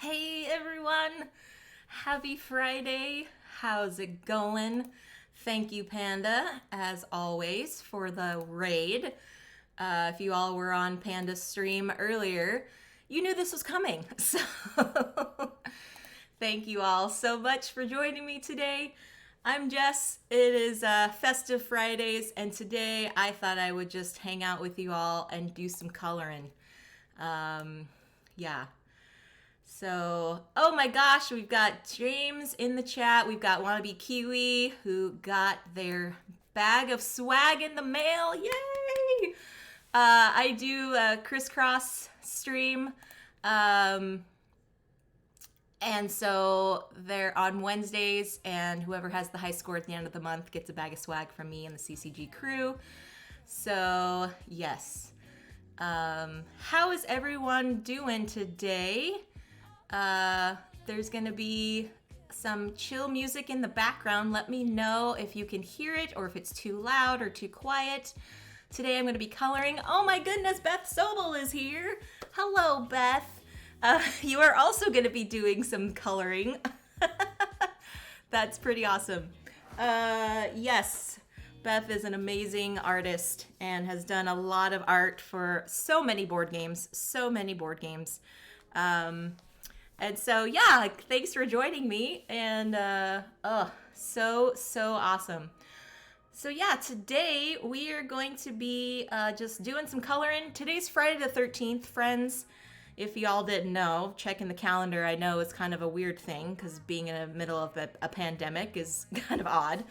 Hey everyone! Happy Friday! How's it going? Thank you, Panda, as always, for the raid. If you all were on Panda's stream earlier, you knew this was coming. So, thank you all so much for joining me today. I'm Jess. It is Festive Fridays, and today I thought I would just hang out with you all and do some coloring. Yeah. So, oh my gosh, we've got James in the chat. We've got Wannabe Kiwi who got their bag of swag in the mail. Yay! I do a crisscross stream. And so they're on Wednesdays, and whoever has the high score at the end of the month gets a bag of swag from me and the CCG crew. So, yes. How is everyone doing today? There's gonna be some chill music in the background. Let me know if you can hear it or if it's too loud or too quiet. Today I'm gonna be coloring. Oh my goodness, Beth Sobel is here. Hello, Beth. You are also gonna be doing some coloring. That's pretty awesome. Yes, Beth is an amazing artist and has done a lot of art for so many board games. And so, yeah, thanks for joining me. And, so awesome. So, yeah, today we are going to be just doing some coloring. Today's Friday the 13th, friends. If y'all didn't know, checking the calendar, I know it's kind of a weird thing because being in the middle of a pandemic is kind of odd.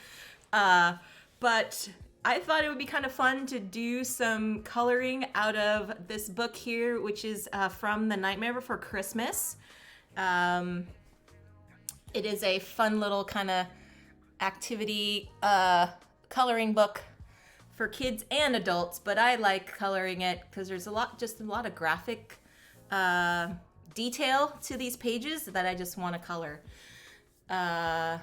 But I thought it would be kind of fun to do some coloring out of this book here, which is from The Nightmare Before Christmas. It is a fun little kind of activity coloring book for kids and adults, but I like coloring it because there's a lot of graphic detail to these pages that I just want to color. Yeah.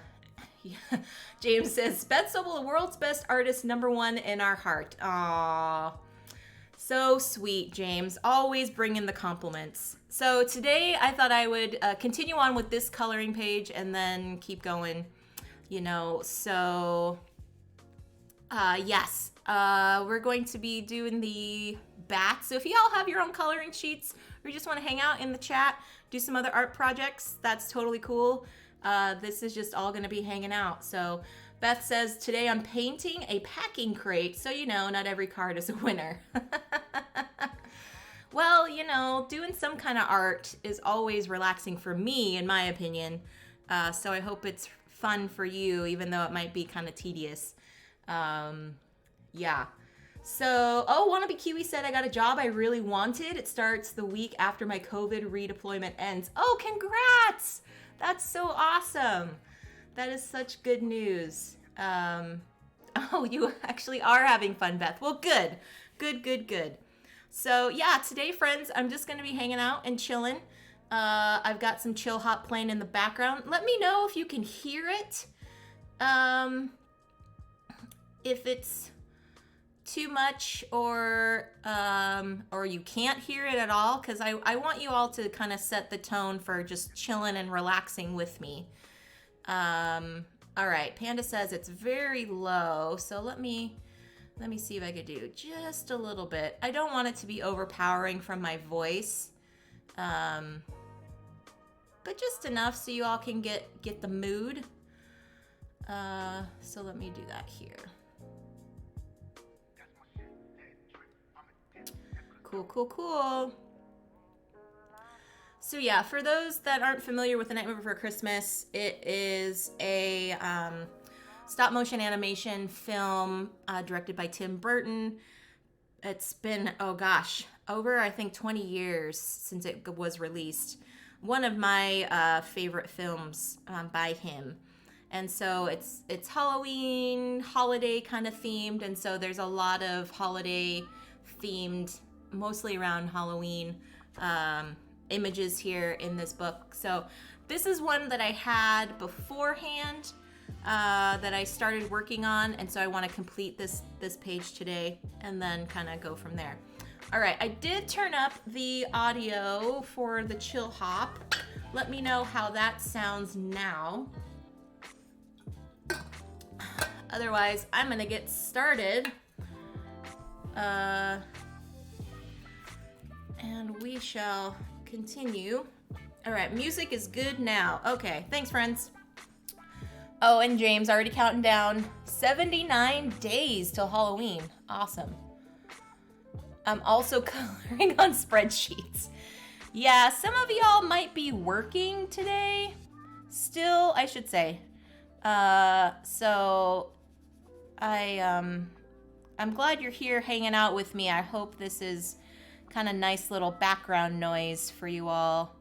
James says, Beth Sobel, the world's best artist, #1 in our heart. Aww. So sweet, James. Always bring in the compliments. So today I thought I would continue on with this coloring page and then keep going, So, yes, we're going to be doing the bat. So if you all have your own coloring sheets or you just want to hang out in the chat, do some other art projects, that's totally cool. This is just all going to be hanging out. So Beth says, today I'm painting a packing crate. So, not every card is a winner. Well, doing some kind of art is always relaxing for me, in my opinion. So I hope it's fun for you, even though it might be kind of tedious. Yeah. So, Wannabe Kiwi said I got a job I really wanted. It starts the week after my COVID redeployment ends. Oh, congrats! That's so awesome. That is such good news. You actually are having fun, Beth. Well, good. Good. So, yeah, today, friends, I'm just going to be hanging out and chilling. I've got some chill hop playing in the background. Let me know if you can hear it. If it's too much or you can't hear it at all, because I want you all to kind of set the tone for just chilling and relaxing with me. All right, Panda says it's very low, so let me see if I could do just a little bit. I don't want it to be overpowering from my voice, but just enough so you all can get the mood. So let me do that here. Cool. So yeah, for those that aren't familiar with The Nightmare Before Christmas, it is a stop motion animation film directed by Tim Burton. It's been, over I think 20 years since it was released. One of my favorite films by him. And so it's Halloween, holiday kind of themed, and so there's a lot of holiday themed, mostly around Halloween, images here in this book. So this is one that I had beforehand that I started working on, and so I want to complete this page today and then kind of go from there. All right, I did turn up the audio for the chill hop. Let me know how that sounds now. Otherwise, I'm gonna get started. And we shall continue. All right, music is good now. Okay, thanks, friends. Oh, and James already counting down 79 days till Halloween. Awesome. I'm also coloring on spreadsheets. Yeah, some of y'all might be working today. Still, I should say. So I'm glad you're here hanging out with me. I hope this is kind of nice little background noise for you all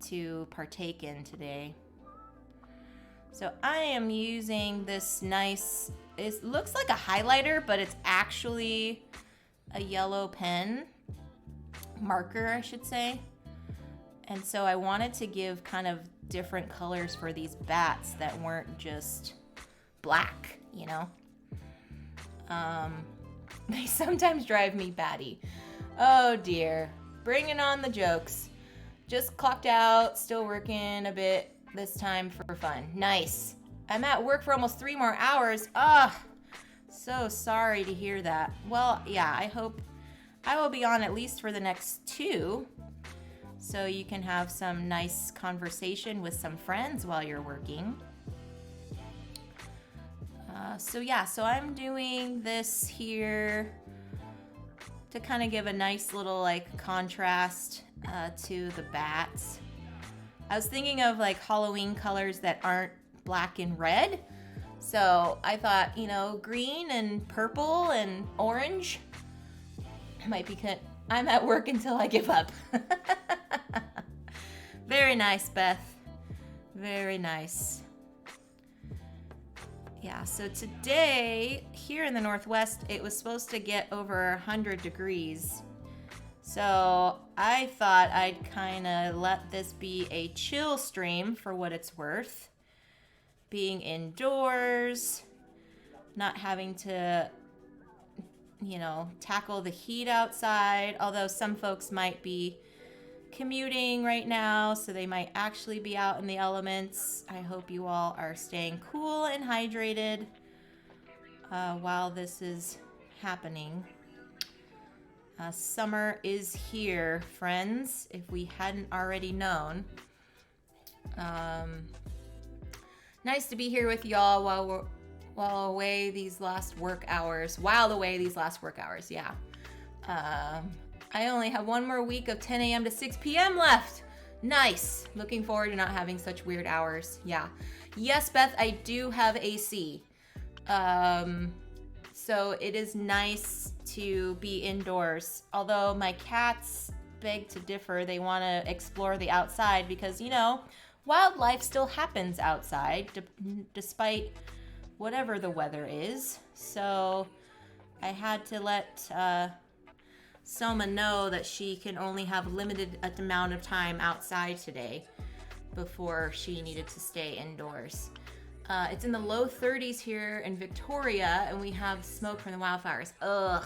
to partake in today. So I am using this nice, it looks like a highlighter, but it's actually a yellow pen, marker I should say. And so I wanted to give kind of different colors for these bats that weren't just black, you know? They sometimes drive me batty. Oh dear, bringing on the jokes. Just clocked out, still working a bit this time for fun. Nice. I'm at work for almost 3 more hours. So sorry to hear that. Well, yeah, I hope I will be on at least for the next 2, so you can have some nice conversation with some friends while you're working. So I'm doing this here to kind of give a nice little like contrast to the bats. I was thinking of like Halloween colors that aren't black and red. So I thought, you know, green and purple and orange might be good. I'm at work until I give up. Very nice, Beth. Very nice. Yeah, so today here in the Northwest, it was supposed to get over 100 degrees. So I thought I'd kind of let this be a chill stream for what it's worth. Being indoors, not having to, you know, tackle the heat outside. Although some folks might be commuting right now, so they might actually be out in the elements. I hope you all are staying cool and hydrated while this is happening. Summer is here, friends, if we hadn't already known. Nice to be here with y'all while away these last work hours. Yeah. I only have 1 more week of 10 a.m. to 6 p.m. left. Nice. Looking forward to not having such weird hours. Yeah. Yes, Beth, I do have AC. So it is nice to be indoors. Although my cats beg to differ. They want to explore the outside because, you know, wildlife still happens outside despite whatever the weather is. So I had to let Soma know that she can only have limited amount of time outside today before she needed to stay indoors. It's in the low 30s here in Victoria, and we have smoke from the wildfires. Ugh,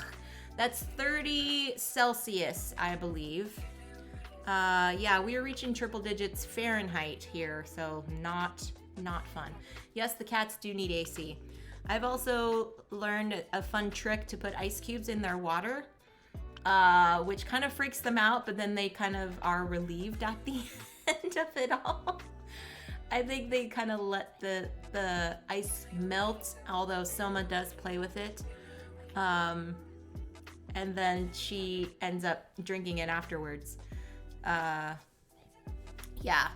that's 30 Celsius, I believe. Yeah, we are reaching triple digits Fahrenheit here, so not fun. Yes, the cats do need AC. I've also learned a fun trick to put ice cubes in their water, which kind of freaks them out, but then they kind of are relieved at the end of it all. I think they kind of let the ice melt, although Soma does play with it. And then she ends up drinking it afterwards. Yeah.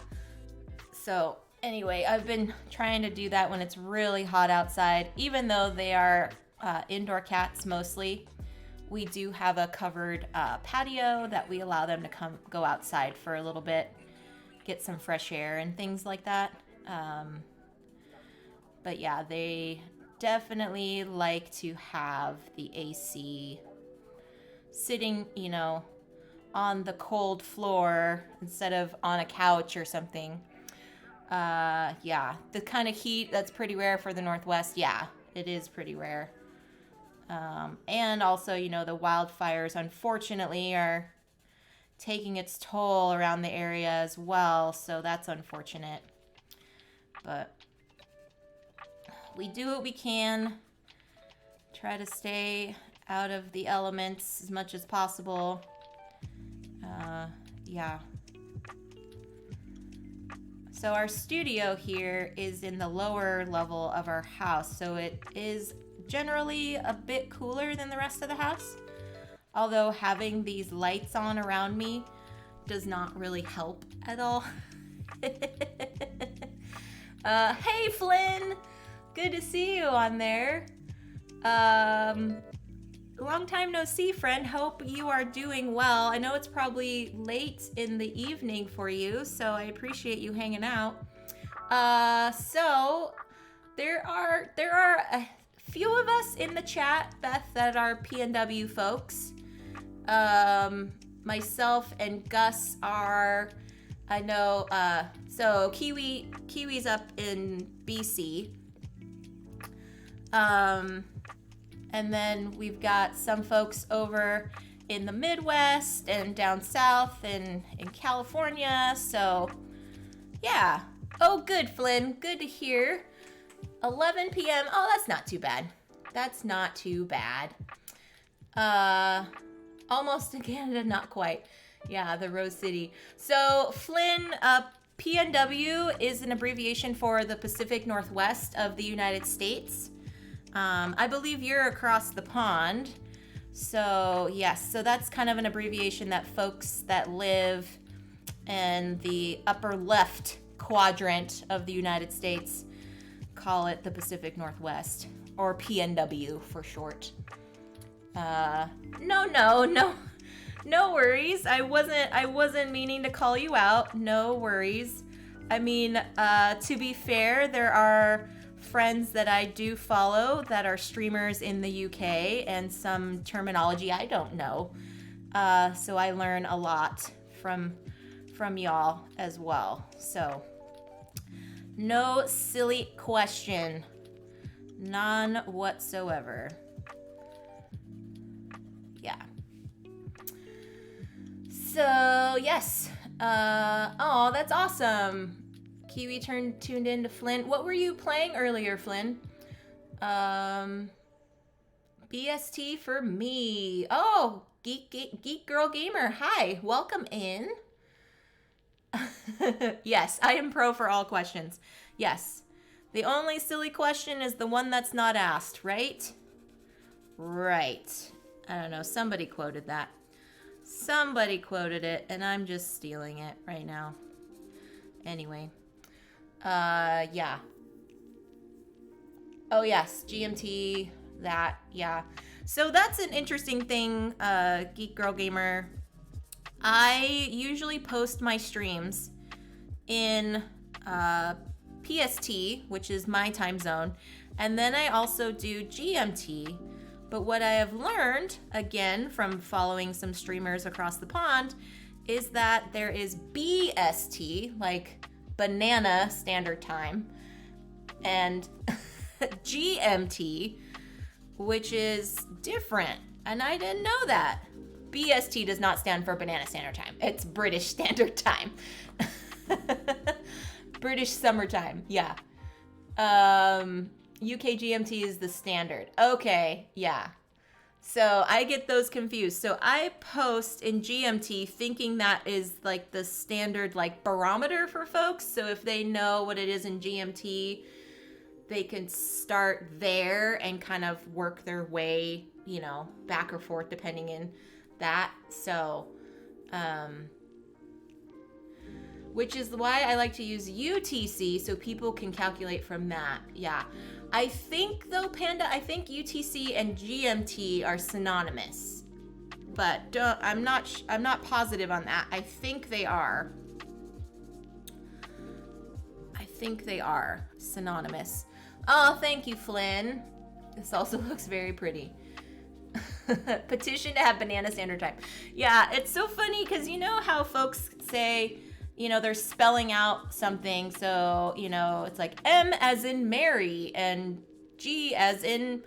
So anyway, I've been trying to do that when it's really hot outside, even though they are indoor cats mostly. We do have a covered patio that we allow them to go outside for a little bit, get some fresh air and things like that. But yeah, they definitely like to have the AC sitting, you know, on the cold floor instead of on a couch or something. Yeah, the kind of heat that's pretty rare for the Northwest. Yeah, it is pretty rare. And also, you know, the wildfires, unfortunately, are taking its toll around the area as well, so that's unfortunate. But we do what we can. Try to stay out of the elements as much as possible. Yeah. So our studio here is in the lower level of our house, so it is generally a bit cooler than the rest of the house. Although having these lights on around me does not really help at all. Hey Flynn! Good to see you on there. Long time no see, friend. Hope you are doing well. I know it's probably late in the evening for you, so I appreciate you hanging out. So there are a few of us in the chat, Beth, that are PNW folks. Myself and Gus are, I know, so Kiwi's up in BC. And then we've got some folks over in the Midwest and down south in California. So, yeah. Oh, good, Flynn. Good to hear. 11 p.m. Oh, that's not too bad. That's not too bad. Almost in Canada, not quite. Yeah, the Rose City. So, Flynn, PNW is an abbreviation for the Pacific Northwest of the United States. I believe you're across the pond. So, yes, so that's kind of an abbreviation that folks that live in the upper left quadrant of the United States call it the Pacific Northwest, or PNW for short. No worries. I wasn't meaning to call you out. No worries. I mean, to be fair, there are friends that I do follow that are streamers in the UK and some terminology I don't know. So I learn a lot from y'all as well. So no silly question. None whatsoever. Yeah. So, yes. Oh, that's awesome. Kiwi tuned in to Flynn. What were you playing earlier, Flynn? BST for me. Oh, Geek Girl Gamer. Hi, welcome in. Yes, I am pro for all questions. Yes. The only silly question is the one that's not asked, right? Right. I don't know. Somebody quoted that. Somebody quoted it, and I'm just stealing it right now. Anyway. Yeah. Oh, yes. GMT, that, yeah. So that's an interesting thing, Geek Girl Gamer. I usually post my streams in PST, which is my time zone, and then I also do GMT. But what I have learned, again, from following some streamers across the pond, is that there is BST, like Banana Standard Time, and GMT, which is different. And I didn't know that. BST does not stand for Banana Standard Time. It's British Standard Time. British Summertime, yeah. UK GMT is the standard. Okay, yeah. So I get those confused. So I post in GMT thinking that is like the standard like barometer for folks. So if they know what it is in GMT, they can start there and kind of work their way, you know, back or forth depending in that. So, which is why I like to use UTC so people can calculate from that. Yeah. I think though, Panda, I think UTC and GMT are synonymous. But I'm not positive on that. I think they are. I think they are synonymous. Oh, thank you, Flynn. This also looks very pretty. Petition to have Banana Standard Time. Yeah, it's so funny because you know how folks say, you know, they're spelling out something. So, you know, it's like M as in Mary and G as in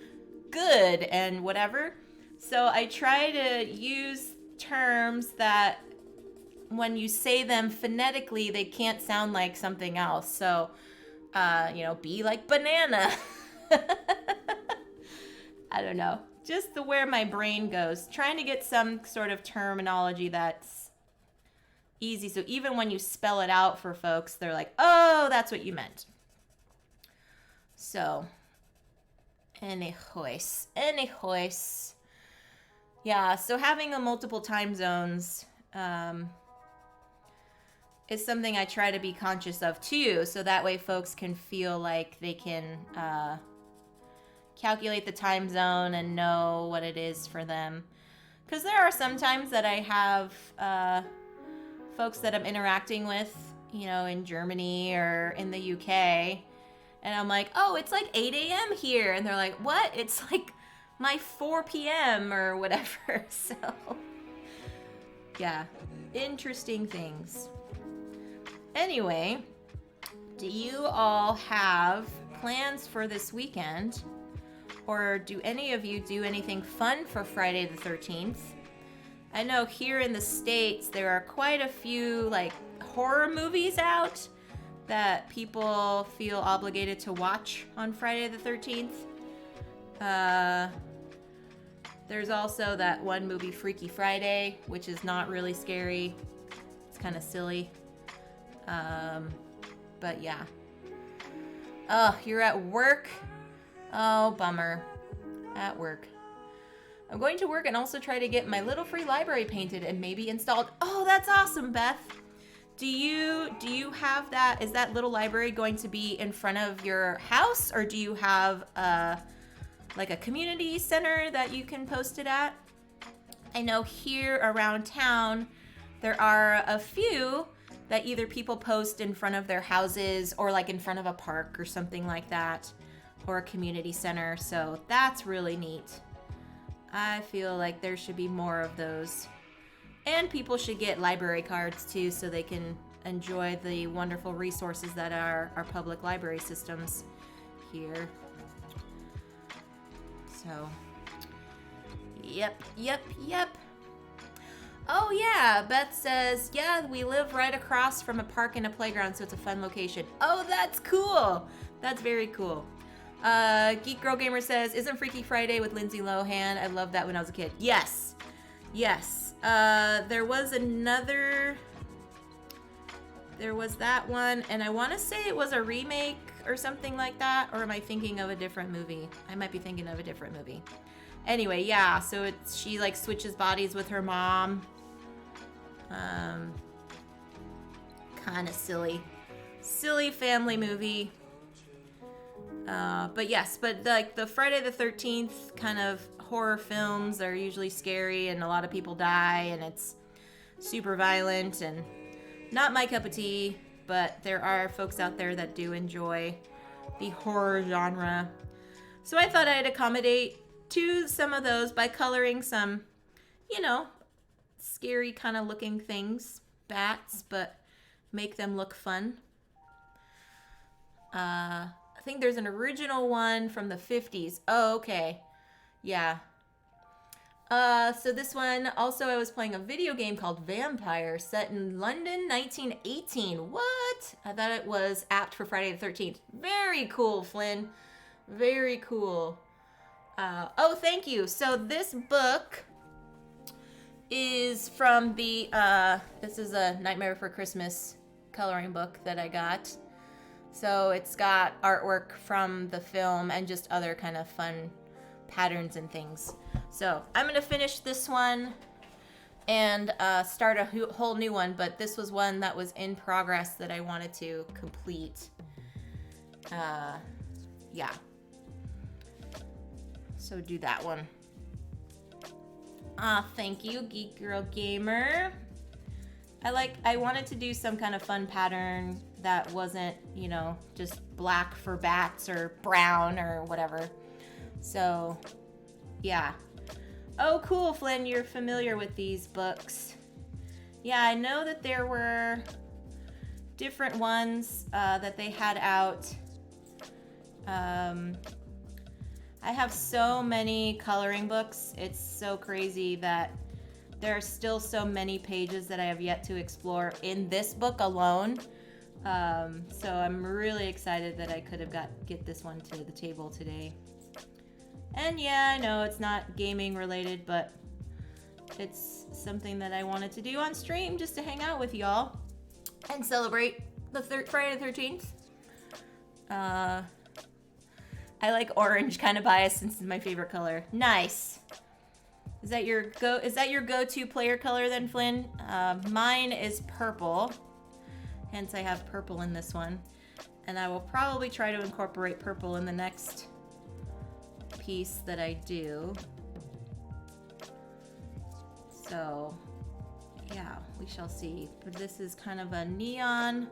good and whatever. So I try to use terms that when you say them phonetically, they can't sound like something else. So, be like banana. I don't know. Just where my brain goes. Trying to get some sort of terminology that's easy. So even when you spell it out for folks, they're like, oh, that's what you meant. So, anyways. Yeah, so having a multiple time zones is something I try to be conscious of too. So that way folks can feel like they can calculate the time zone and know what it is for them. Because there are some times that I have folks that I'm interacting with, in Germany or in the UK, and I'm like, oh, it's like 8 a.m. here. And they're like, what? It's like my 4 p.m. or whatever. So, yeah, interesting things. Anyway, do you all have plans for this weekend? Or do any of you do anything fun for Friday the 13th? I know here in the States, there are quite a few horror movies out that people feel obligated to watch on Friday the 13th. There's also that one movie, Freaky Friday, which is not really scary. It's kind of silly. But yeah. Oh, you're at work? Oh, bummer. At work. I'm going to work and also try to get my little free library painted and maybe installed. Oh, that's awesome, Beth. Do you have that? Is that little library going to be in front of your house, or do you have a community center that you can post it at? I know here around town there are a few that either people post in front of their houses or in front of a park or something like that, or a community center. So that's really neat. I feel like there should be more of those. And people should get library cards too, so they can enjoy the wonderful resources that are our public library systems here. So, yep. Oh yeah, Beth says, yeah, we live right across from a park and a playground, so it's a fun location. Oh, that's cool. That's very cool. Geek Girl Gamer says, isn't Freaky Friday with Lindsay Lohan? I loved that when I was a kid. Yes. There was that one, and I want to say it was a remake or something like that, or am I thinking of a different movie? I might be thinking of a different movie. Anyway, yeah, so she switches bodies with her mom. Kind of silly family movie. But the Friday the 13th kind of horror films are usually scary and a lot of people die and it's super violent and not my cup of tea, but there are folks out there that do enjoy the horror genre. So I thought I'd accommodate to some of those by coloring some, scary kind of looking things, bats, but make them look fun. I think there's an original one from the 50s. Oh, okay. Yeah. So this one, also I was playing a video game called Vampire, set in London, 1918. What? I thought it was apt for Friday the 13th. Very cool, Flynn. Very cool. Oh, thank you. So this book is from the, this is a Nightmare Before Christmas coloring book that I got. So it's got artwork from the film and just other kind of fun patterns and things. So I'm going to finish this one and start a whole new one, but this was one that was in progress that I wanted to complete. Yeah. So do that one. Thank you, Geek Girl Gamer. I wanted to do some kind of fun pattern that wasn't, just black for bats or brown or whatever. So, yeah. Oh, cool, Flynn, you're familiar with these books. Yeah, I know that there were different ones that they had out. I have so many coloring books. It's so crazy that there are still so many pages that I have yet to explore in this book alone. So I'm really excited that I could have get this one to the table today. And yeah, I know it's not gaming related, but it's something that I wanted to do on stream just to hang out with y'all and celebrate the Friday the 13th. I like orange, kind of biased since it's my favorite color. Nice. Is that your go-to player color then, Flynn? Mine is purple. Hence I have purple in this one. And I will probably try to incorporate purple in the next piece that I do. So, yeah, we shall see. But this is kind of a neon.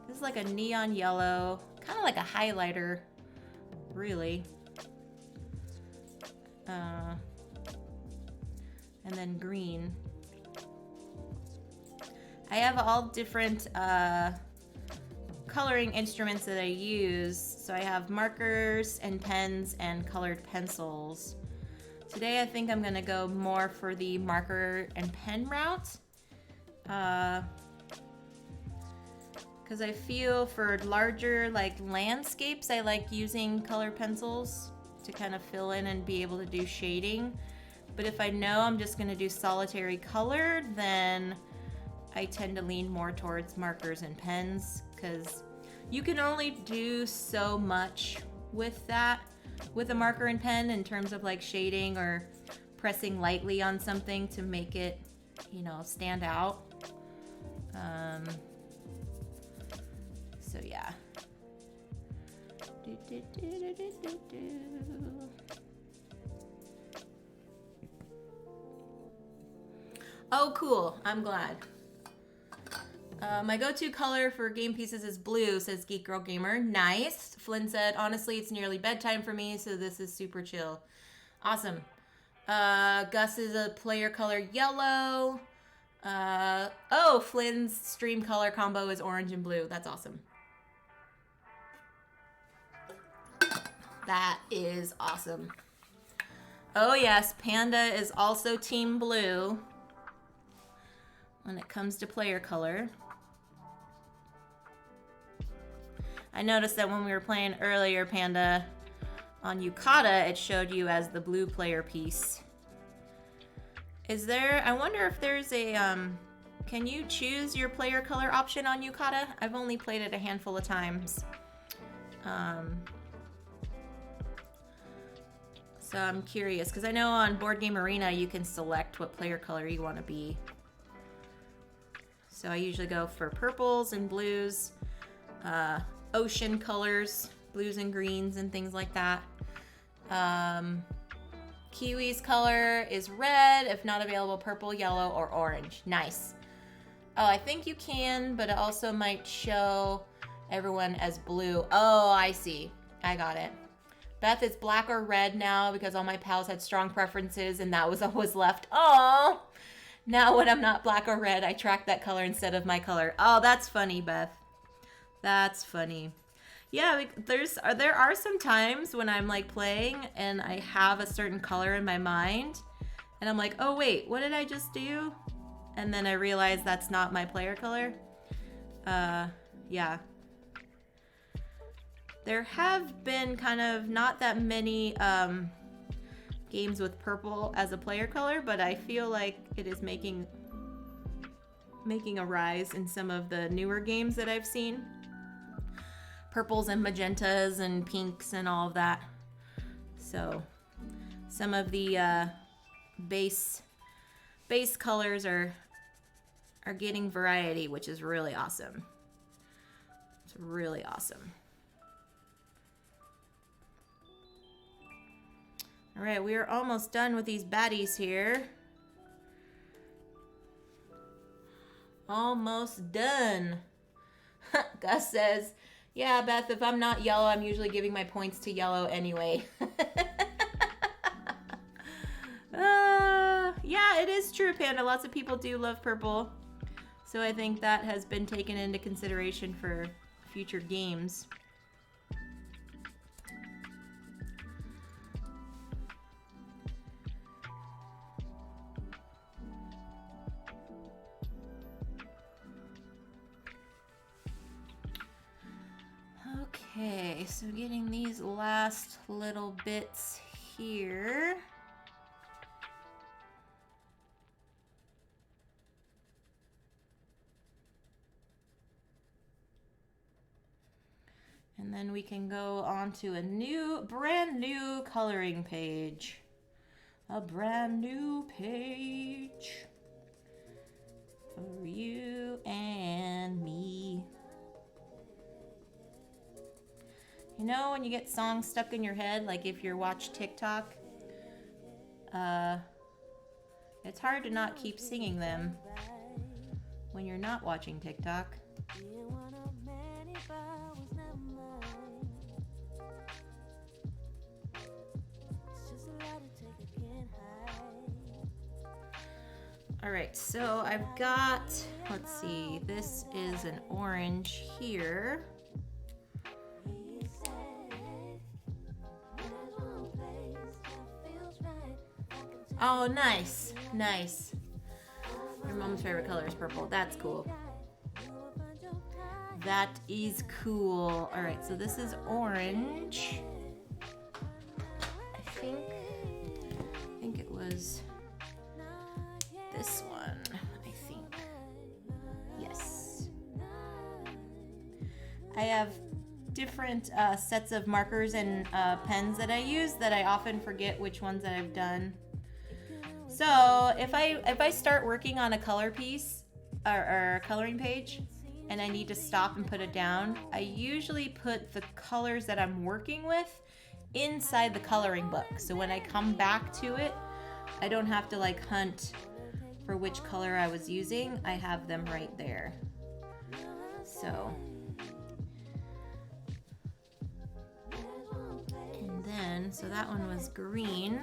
This is like a neon yellow. Kind of like a highlighter, really. And then green. I have all different coloring instruments that I use. So I have markers and pens and colored pencils. Today I think I'm gonna go more for the marker and pen route. Because I feel for larger like landscapes, I like using colored pencils to kind of fill in and be able to do shading. But if I know I'm just gonna do solitary color, then I tend to lean more towards markers and pens, because you can only do so much with that, with a marker and pen, in terms of like shading or pressing lightly on something to make it, you know, stand out. So yeah. Oh, cool. I'm glad. My go-to color for game pieces is blue, says Geek Girl Gamer. Nice. Flynn said, honestly, it's nearly bedtime for me, so this is super chill. Awesome. Gus is a player color yellow. Oh, Flynn's stream color combo is orange and blue. That's awesome. That is awesome. Oh yes, Panda is also team blue when it comes to player color. I noticed that when we were playing earlier, Panda, on Yukata, it showed you as the blue player piece. Is there, I wonder if there's a, can you choose your player color option on Yukata? I've only played it a handful of times. So I'm curious, because I know on Board Game Arena you can select what player color you want to be. So I usually go for purples and blues, ocean colors, blues and greens and things like that. Kiwi's color is red, if not available, purple, yellow, or orange. Nice. Oh, I think you can, but it also might show everyone as blue. Oh, I see. I got it. Beth is black or red now because all my pals had strong preferences and that was all was left. Oh, now when I'm not black or red, I track that color instead of my color. Oh, that's funny, Beth. That's funny. Yeah, there are some times when I'm like playing and I have a certain color in my mind and I'm like, oh wait, what did I just do? And then I realize that's not my player color. Yeah. There have been kind of not that many games with purple as a player color, but I feel like it is making a rise in some of the newer games that I've seen. Purples and magentas and pinks and all of that. So some of the base colors are getting variety, which is really awesome. It's really awesome. All right, we are almost done with these baddies here. Almost done. Gus says, yeah, Beth, if I'm not yellow, I'm usually giving my points to yellow anyway. Yeah, it is true, Panda. Lots of people do love purple. So I think that has been taken into consideration for future games. Okay, so getting these last little bits here. And then we can go on to a brand new coloring page. A brand new page for you and me. You know when you get songs stuck in your head, like if you watch TikTok, it's hard to not keep singing them when you're not watching TikTok. All right, so I've got, let's see, this is an orange here. Oh, nice, nice. Your mom's favorite color is purple. That's cool. That is cool. All right, so this is orange. I think it was this one, I think. Yes. I have different sets of markers and pens that I use that I often forget which ones that I've done. So if I start working on a color piece or a coloring page and I need to stop and put it down, I usually put the colors that I'm working with inside the coloring book. So when I come back to it, I don't have to like hunt for which color I was using. I have them right there. So, and then, so that one was green.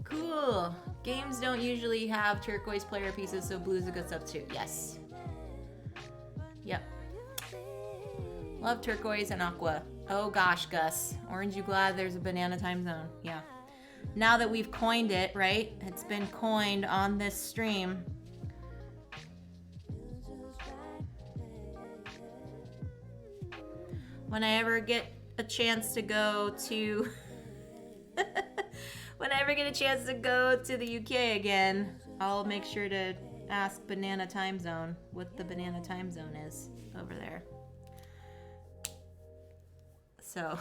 Cool. Games don't usually have turquoise player pieces, so blue's a good substitute. Yes. Yep. Love turquoise and aqua. Oh gosh, Gus. Aren't you glad there's a banana time zone? Yeah. Now that we've coined it, right? It's been coined on this stream. When I ever get a chance to go to... when I ever get a chance to go to the UK again, I'll make sure to ask Banana Time Zone what the Banana Time Zone is over there. So,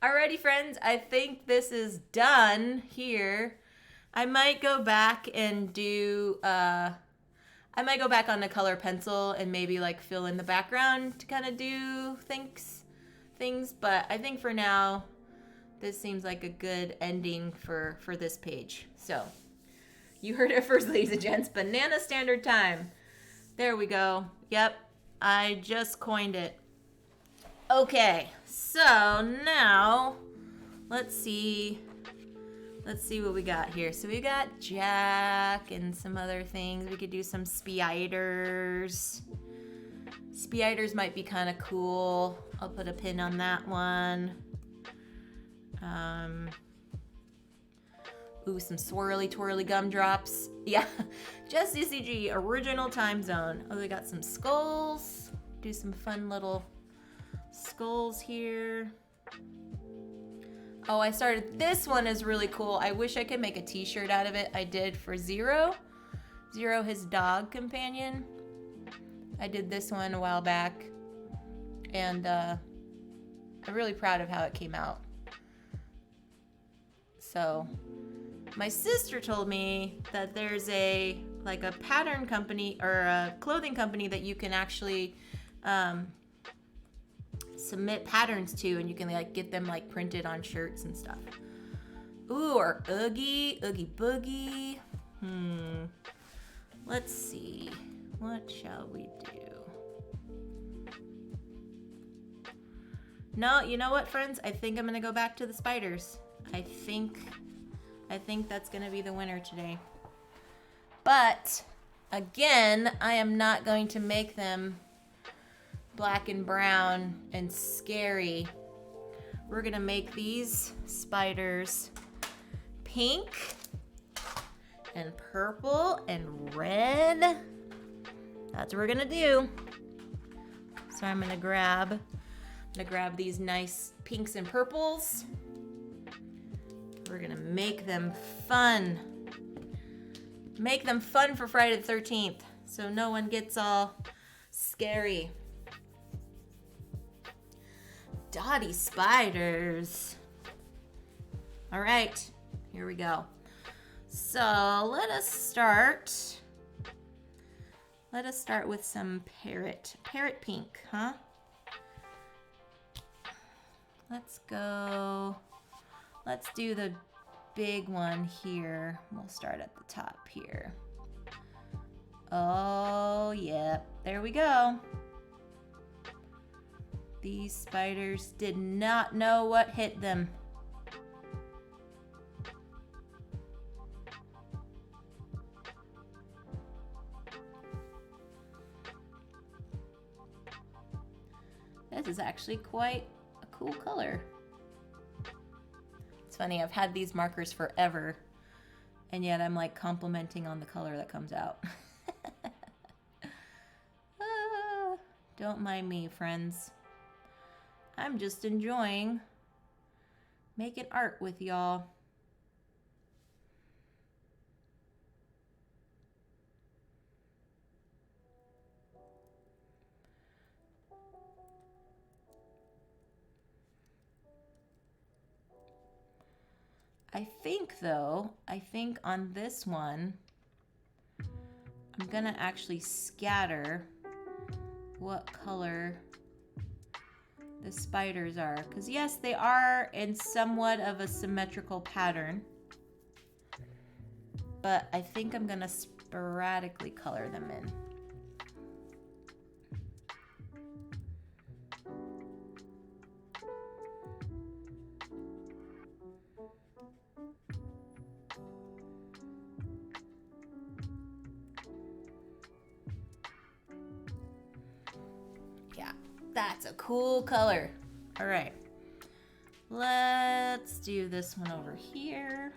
alrighty friends, I think this is done here. I might go back and do, I might go back on the color pencil and maybe like fill in the background to kind of do things, but I think for now, this seems like a good ending for this page. So, you heard it first, ladies and gents. Banana Standard Time. There we go. Yep, I just coined it. Okay, so now let's see what we got here. So we got Jack and some other things. We could do some spiders. Spiders might be kind of cool. I'll put a pin on that one. Ooh, some swirly twirly gumdrops. Yeah, just ECG, original time zone. Oh, we got some skulls. Do some fun little skulls here. Oh, I started, this one is really cool. I wish I could make a t-shirt out of it. I did for Zero, his dog companion. I did this one a while back, and I'm really proud of how it came out. So my sister told me that there's a pattern company or a clothing company that you can actually submit patterns to, and you can like get them like printed on shirts and stuff. Ooh, or Oogie Boogie. Let's see. What shall we do? No, you know what, friends? I think I'm gonna go back to the spiders. I think that's gonna be the winner today. But again, I am not going to make them black and brown and scary. We're gonna make these spiders pink and purple and red. That's what we're gonna do. So I'm gonna grab these nice pinks and purples. We're gonna make them fun. Make them fun for Friday the 13th, so no one gets all scary. Dotty spiders. All right, here we go. So let us start with some parrot pink, huh? Let's do the big one here. We'll start at the top here. Oh, yeah, there we go. These spiders did not know what hit them. This is actually quite a cool color. It's funny, I've had these markers forever, and yet I'm like complimenting on the color that comes out. Don't mind me, friends. I'm just enjoying making art with y'all. I think on this one, I'm gonna actually scatter what color the spiders are. Because yes, they are in somewhat of a symmetrical pattern, but I think I'm gonna sporadically color them in. That's a cool color. All right, let's do this one over here.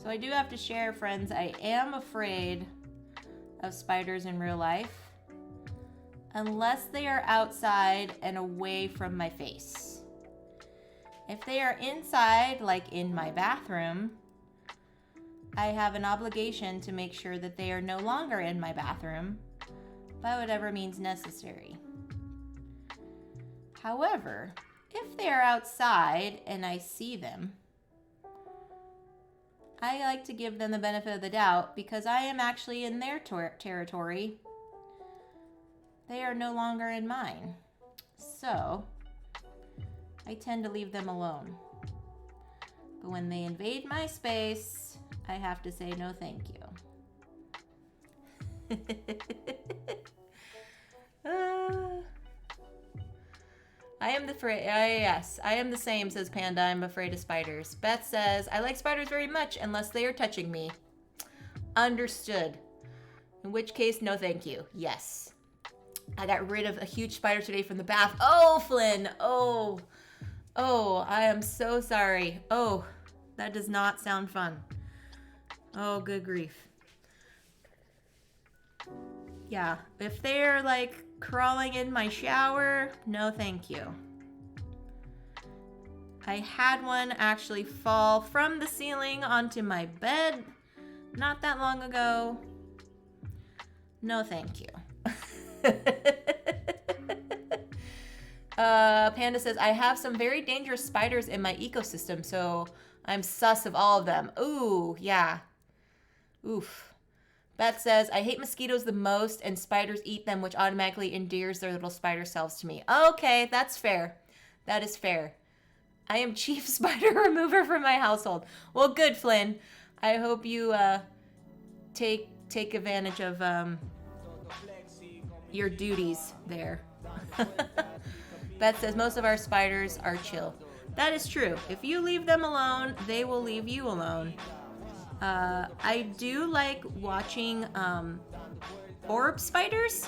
So I do have to share, friends, I am afraid of spiders in real life unless they are outside and away from my face. If they are inside, like in my bathroom, I have an obligation to make sure that they are no longer in my bathroom by whatever means necessary. However, if they are outside and I see them, I like to give them the benefit of the doubt because I am actually in their territory. They are no longer in mine. So I tend to leave them alone. But when they invade my space, I have to say no thank you. I am the same, says Panda. I'm afraid of spiders. Beth says, I like spiders very much unless they are touching me. Understood. In which case, no thank you. Yes. I got rid of a huge spider today from the bath. Oh, Flynn. Oh, I am so sorry. Oh, that does not sound fun. Oh, good grief. Yeah, if they're like crawling in my shower, no thank you. I had one actually fall from the ceiling onto my bed not that long ago. No thank you. Panda says, I have some very dangerous spiders in my ecosystem, so I'm sus of all of them. Ooh, yeah. Oof. Beth says, I hate mosquitoes the most, and spiders eat them, which automatically endears their little spider selves to me. Okay, that's fair. That is fair. I am chief spider remover for my household. Well, good, Flynn. I hope you take advantage of your duties there. Beth says, most of our spiders are chill. That is true. If you leave them alone, they will leave you alone. I do like watching orb spiders.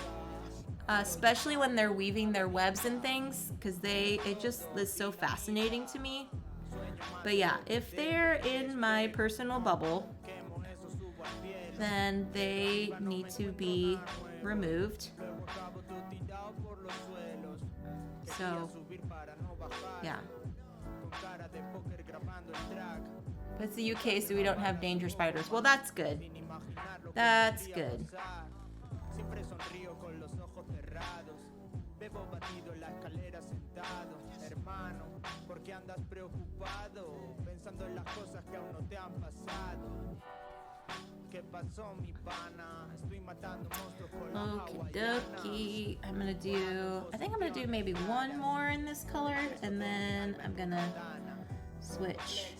especially when they're weaving their webs and things, because it just is so fascinating to me. But yeah, if they're in my personal bubble, then they need to be removed. So, yeah. But it's the UK, so we don't have danger spiders. Well, that's good. That's good. Okie dokie. I think I'm gonna do maybe one more in this color, and then I'm gonna switch.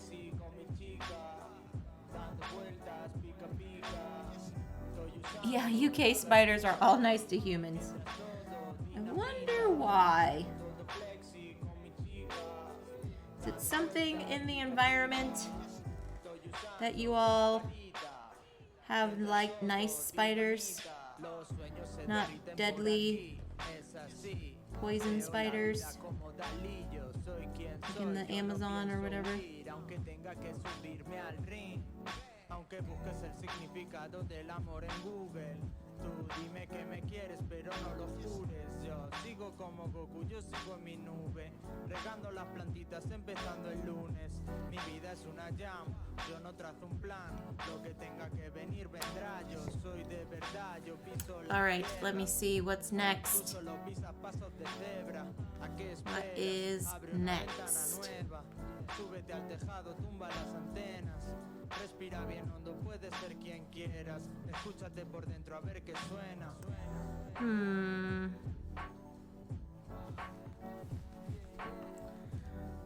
Yeah, UK spiders are all nice to humans. I wonder why. Is it something in the environment that you all have like nice spiders? Not deadly poison spiders like in the Amazon or whatever. Aunque busques el significado del amor en Google, tú dime que me quieres pero no lo jures. Yo sigo como Goku, yo sigo en mi nube, regando las plantitas empezando el lunes. Mi vida es una jam, yo no trazo un plan, lo que tenga que venir vendrá. Yo soy de verdad, yo piso la. All right, let me see what's next. What is next? Súbete al tejado, tumba las antenas. Respira bien hondo, puedes ser quien quieras. Escúchate por dentro a ver qué suena.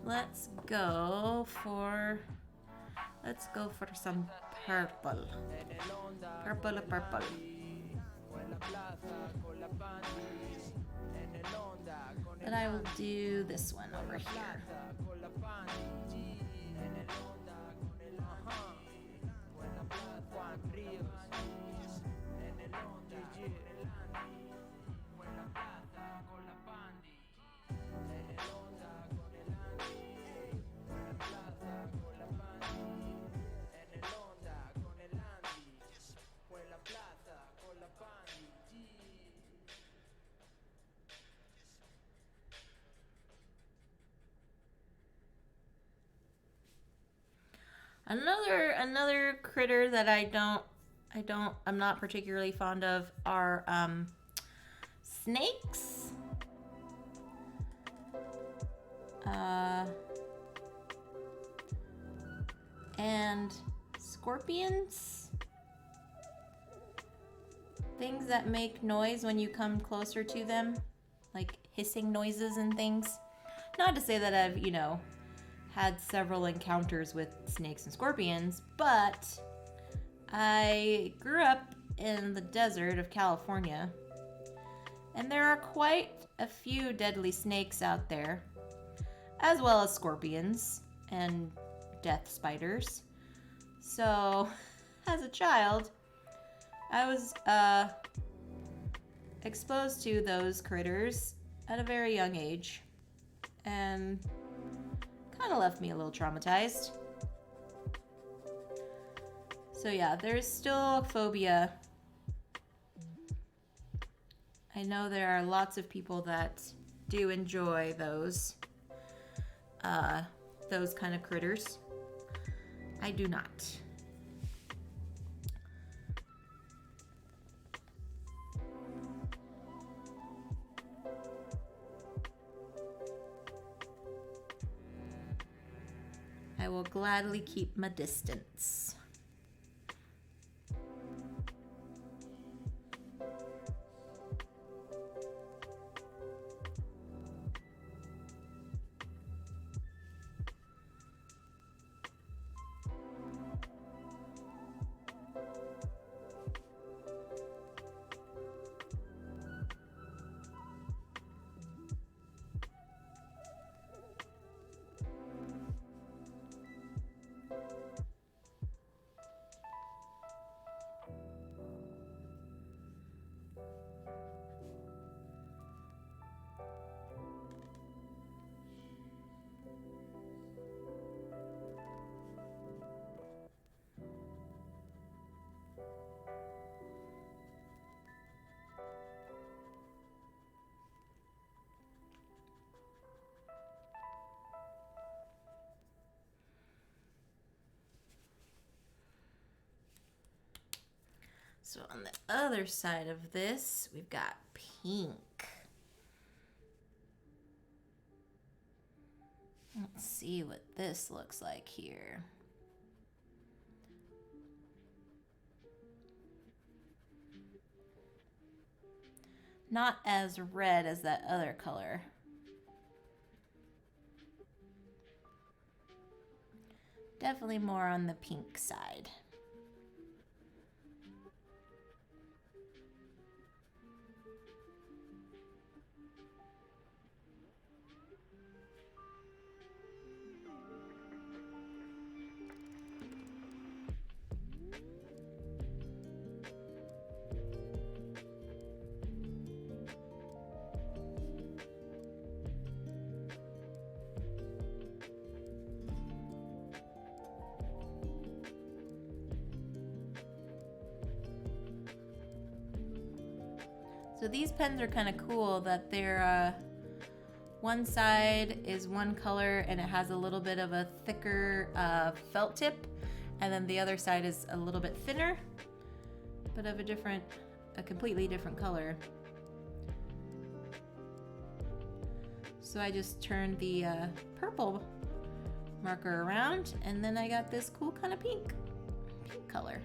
Let's go for some purple. Purple. And I will do this one over here. Another critter that I'm not particularly fond of are snakes. And scorpions. Things that make noise when you come closer to them, like hissing noises and things. Not to say that I've, had several encounters with snakes and scorpions, but I grew up in the desert of California, and there are quite a few deadly snakes out there, as well as scorpions and death spiders. So, as a child, I was exposed to those critters at a very young age, and kind of left me a little traumatized. So yeah, there's still a phobia. I know there are lots of people that do enjoy those kind of critters. I do not. I will gladly keep my distance. So on the other side of this, we've got pink. Let's see what this looks like here. Not as red as that other color. Definitely more on the pink side. So these pens are kind of cool that they're one side is one color and it has a little bit of a thicker felt tip, and then the other side is a little bit thinner, but of a completely different color. So I just turned the purple marker around, and then I got this cool kind of pink color.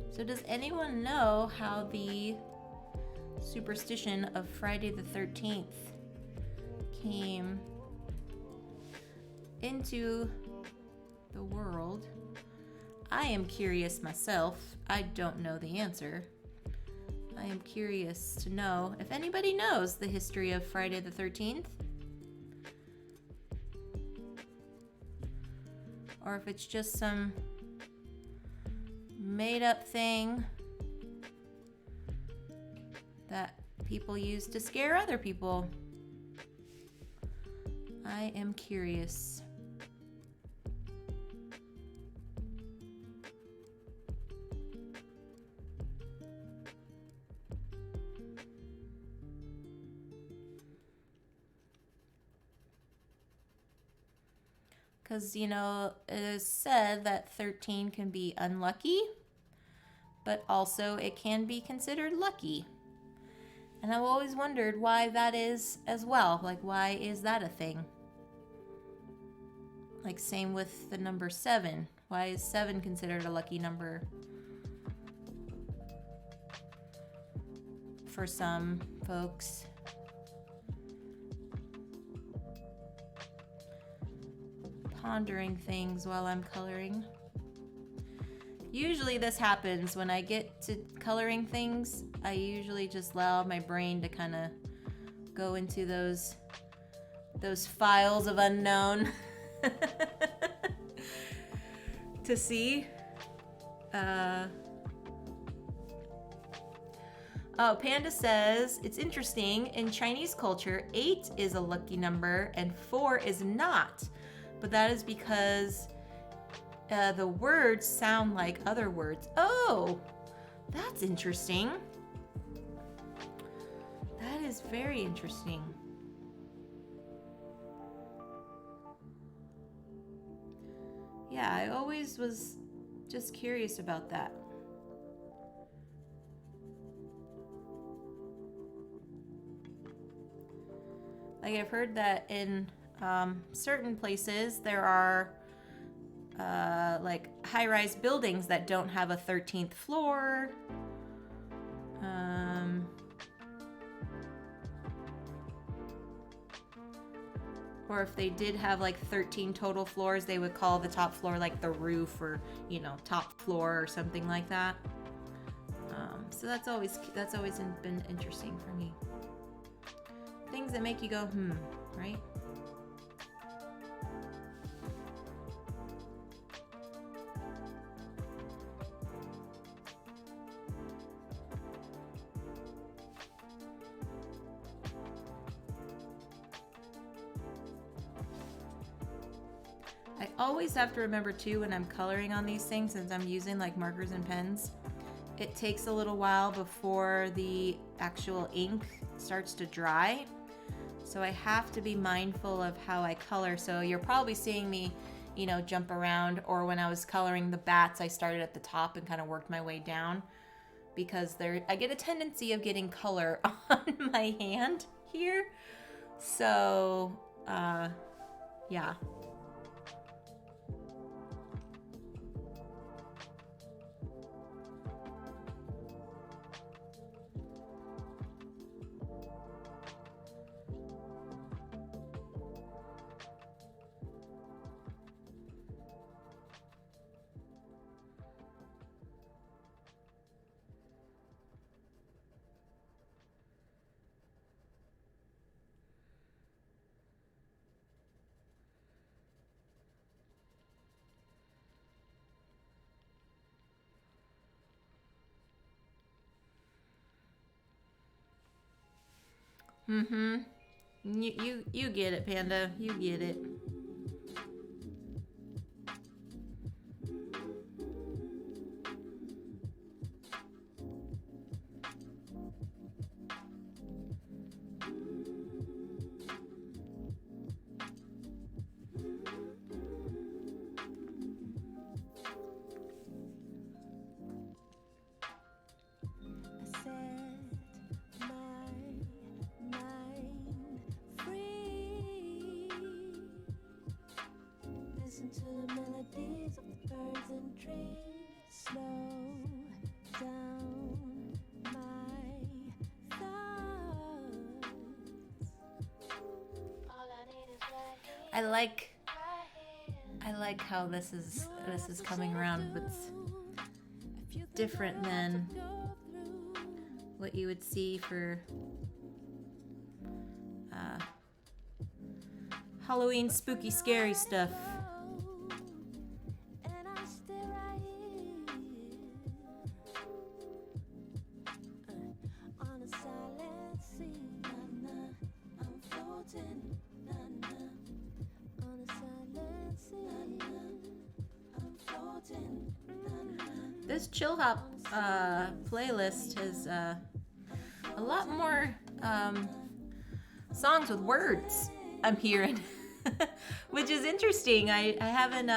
So does anyone know how the superstition of Friday the 13th came into the world? I am curious myself. I don't know the answer. I am curious to know if anybody knows the history of Friday the 13th. Or if it's just some made up thing that people use to scare other people. I am curious. Because, you know, it is said that 13 can be unlucky, but also it can be considered lucky. And I've always wondered why that is as well. Like, why is that a thing? Like, same with the number 7. Why is 7 considered a lucky number? For some folks. Pondering things while I'm coloring. Usually this happens when I get to coloring things. I usually just allow my brain to kind of go into those files of unknown to see. Oh, Panda says, it's interesting. In Chinese culture, 8 is a lucky number and 4 is not. But that is because the words sound like other words. Oh, that's interesting. That is very interesting. Yeah, I always was just curious about that. Like, I've heard that in certain places there are like high-rise buildings that don't have a 13th floor. Or if they did have like 13 total floors, they would call the top floor like the roof, or, you know, top floor or something like that. So that's always been interesting for me. Things that make you go, right? I always have to remember too when I'm coloring on these things, since I'm using like markers and pens, it takes a little while before the actual ink starts to dry. So I have to be mindful of how I color. So you're probably seeing me, you know, jump around, or when I was coloring the bats, I started at the top and kind of worked my way down, because I get a tendency of getting color on my hand here. So, yeah. Mm-hmm. You get it, Panda. You get it. Listen to the melodies of the birds and trees. Slow down my thoughts. All I need is right here. I like how this is coming around. It's different than what you would see for Halloween spooky scary stuff. And I stay right here on a silent sea. Na-na, I'm floating. Na-na, on a silent sea. Na-na, I'm floating. Na-na. This chill hop playlist has a lot more songs with words I'm hearing, which is interesting. I haven't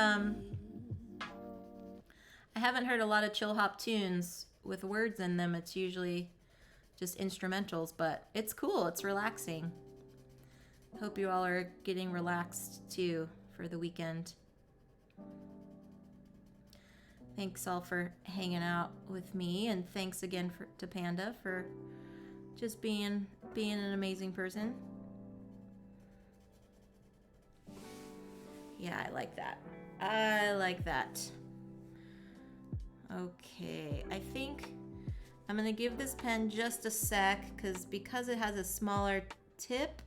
heard a lot of chill hop tunes with words in them. It's usually just instrumentals, but it's cool. It's relaxing. Hope you all are getting relaxed too for the weekend. Thanks all for hanging out with me, and thanks again to Panda for just being an amazing person. Yeah, I like that. I like that. Okay, I think I'm gonna give this pen just a sec, because it has a smaller tip,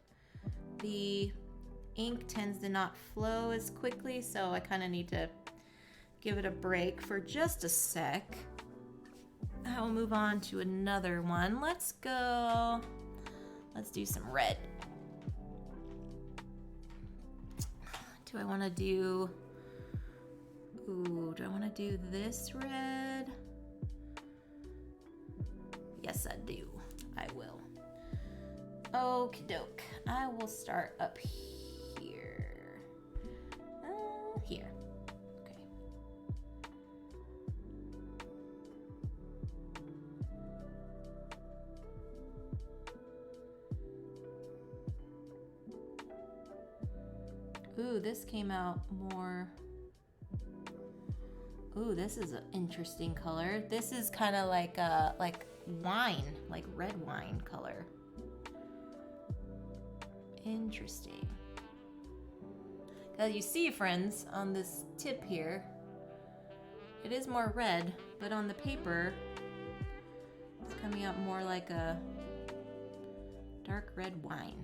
the ink tends to not flow as quickly, so I kind of need to give it a break for just a sec. I'll move on to another one. Let's do some red. Do I want to do this red? Yes, I do. I will. Okie doke. I will start up here. Here. Okay. Ooh, this came out more. Ooh, this is an interesting color. This is kind of like wine, like red wine color. Interesting. Now you see, friends, on this tip here, it is more red, but on the paper, it's coming out more like a dark red wine.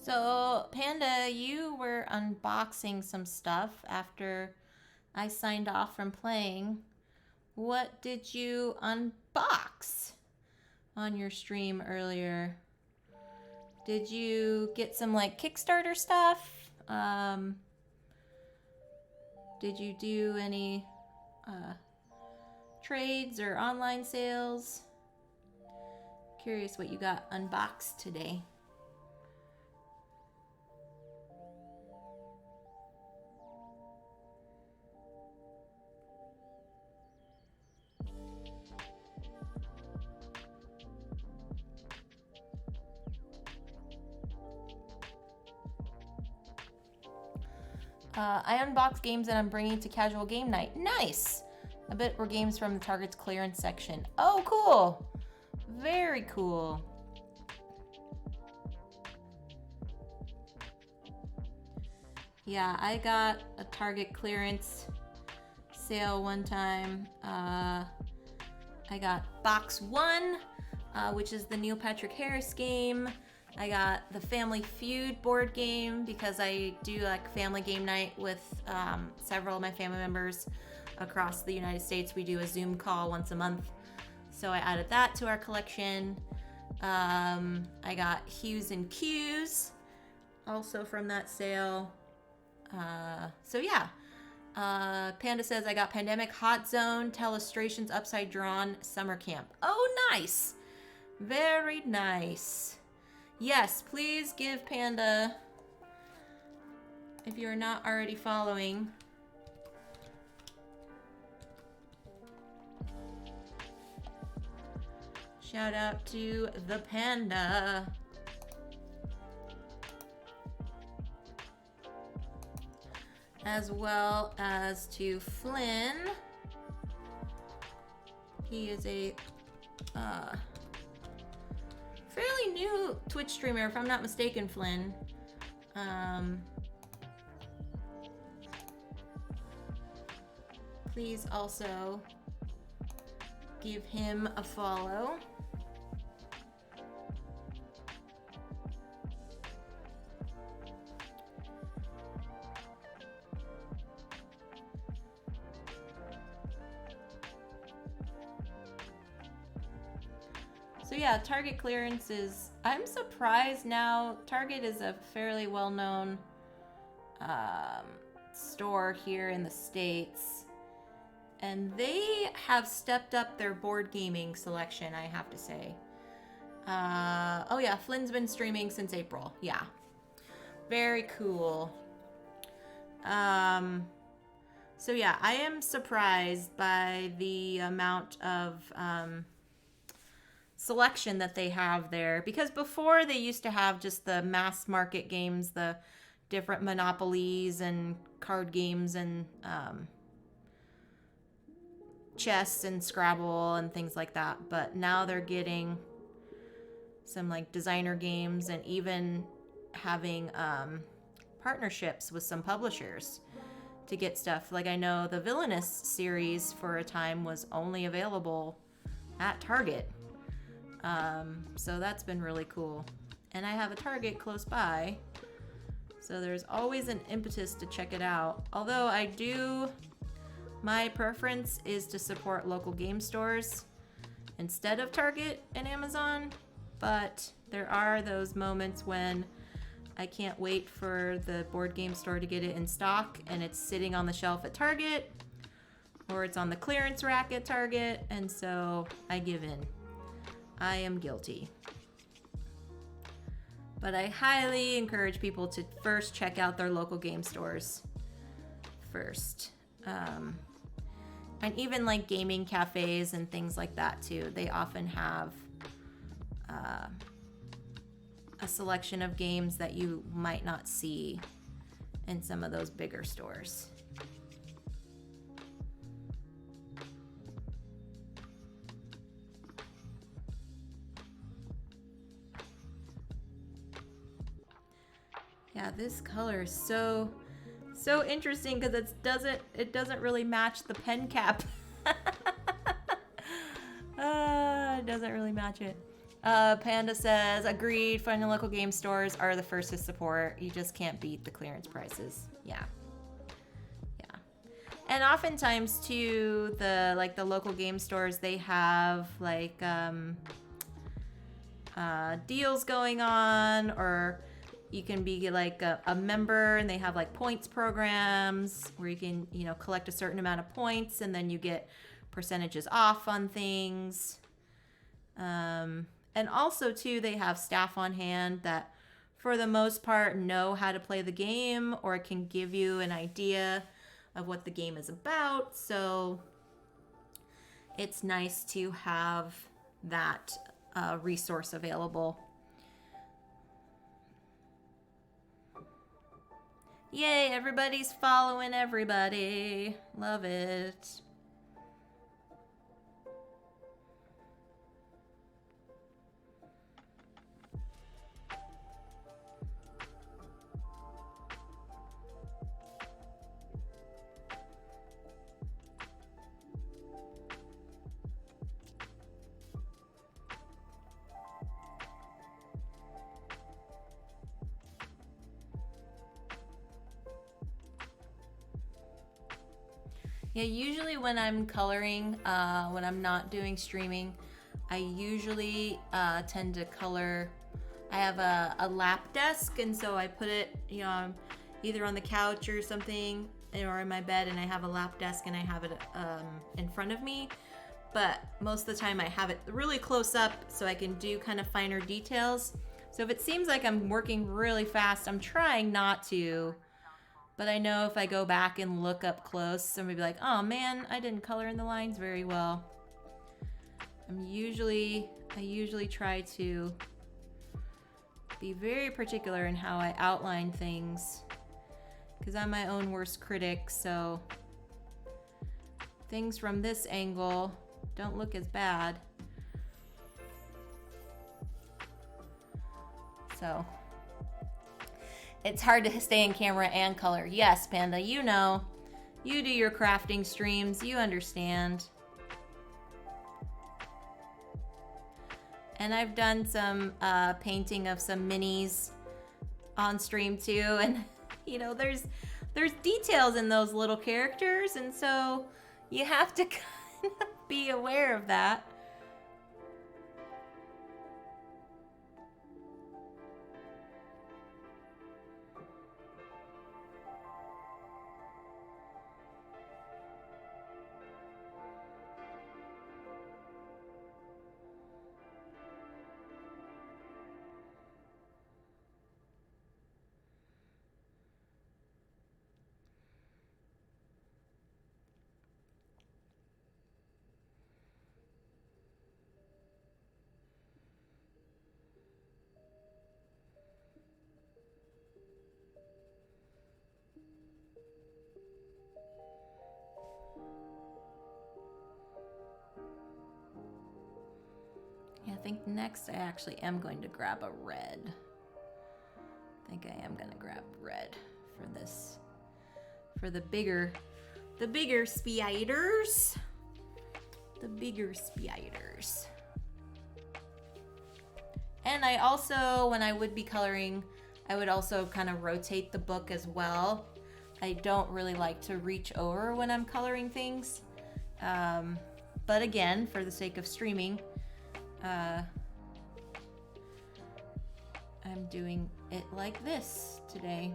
So, Panda, you were unboxing some stuff after I signed off from playing. What did you unbox on your stream earlier? Did you get some like Kickstarter stuff? Did you do any trades or online sales? Curious what you got unboxed today. I unboxed games that I'm bringing to casual game night. Nice! I bet were games from the Target's clearance section. Oh, cool! Very cool. Yeah, I got a Target clearance sale one time. I got Box 1, which is the Neil Patrick Harris game. I got the Family Feud board game because I do like family game night with several of my family members across the United States. We do a Zoom call once a month. So I added that to our collection. I got Hues and Cues also from that sale. So yeah. Panda says I got Pandemic Hot Zone Telestrations Upside Drawn Summer Camp. Oh, nice. Very nice. Yes, please give Panda, if you're not already following, shout out to the Panda. As well as to Flynn. He is a fairly new Twitch streamer, if I'm not mistaken, Flynn. Please also give him a follow. So yeah, Target clearance is, I'm surprised now. Target is a fairly well-known store here in the States. And they have stepped up their board gaming selection, I have to say. Oh yeah, Flynn's been streaming since April. Yeah. Very cool. So yeah, I am surprised by the amount of selection that they have there, because before they used to have just the mass market games, the different monopolies and card games and chess and Scrabble and things like that, but now they're getting some like designer games and even having partnerships with some publishers to get stuff. Like I know the Villainous series for a time was only available at Target. So that's been really cool. And I have a Target close by, so there's always an impetus to check it out. Although my preference is to support local game stores instead of Target and Amazon, but there are those moments when I can't wait for the board game store to get it in stock and it's sitting on the shelf at Target or it's on the clearance rack at Target, and so I give in. I am guilty. But I highly encourage people to first check out their local game stores first. And even like gaming cafes and things like that too. They often have a selection of games that you might not see in some of those bigger stores. Yeah, this color is so interesting because it doesn't really match the pen cap. It doesn't really match it. Panda says, agreed, finding local game stores are the first to support. You just can't beat the clearance prices. Yeah. Yeah. And oftentimes too, the local game stores, they have like deals going on, or you can be like a member and they have like points programs where you can, collect a certain amount of points and then you get percentages off on things. And also too, they have staff on hand that for the most part know how to play the game or can give you an idea of what the game is about. So it's nice to have that resource available. Yay, everybody's following everybody. Love it. Yeah, usually when I'm coloring, when I'm not doing streaming, I usually tend to color. I have a lap desk, and so I put it, either on the couch or something, or in my bed, and I have a lap desk and I have it in front of me. But most of the time I have it really close up so I can do kind of finer details. So if it seems like I'm working really fast, I'm trying not to. But I know if I go back and look up close, somebody will be like, oh man, I didn't color in the lines very well. I usually try to be very particular in how I outline things because I'm my own worst critic, so things from this angle don't look as bad. So it's hard to stay in camera and color. Yes, Panda, you do your crafting streams, you understand. And I've done some painting of some minis on stream too, and there's details in those little characters, and so you have to kind of be aware of that. Yeah, I think next I actually am going to grab a red. I think I am going to grab red for this, for the bigger spiders. The bigger spiders. And I also, when I would be coloring, I would also kind of rotate the book as well. I don't really like to reach over when I'm coloring things. But again, for the sake of streaming, I'm doing it like this today.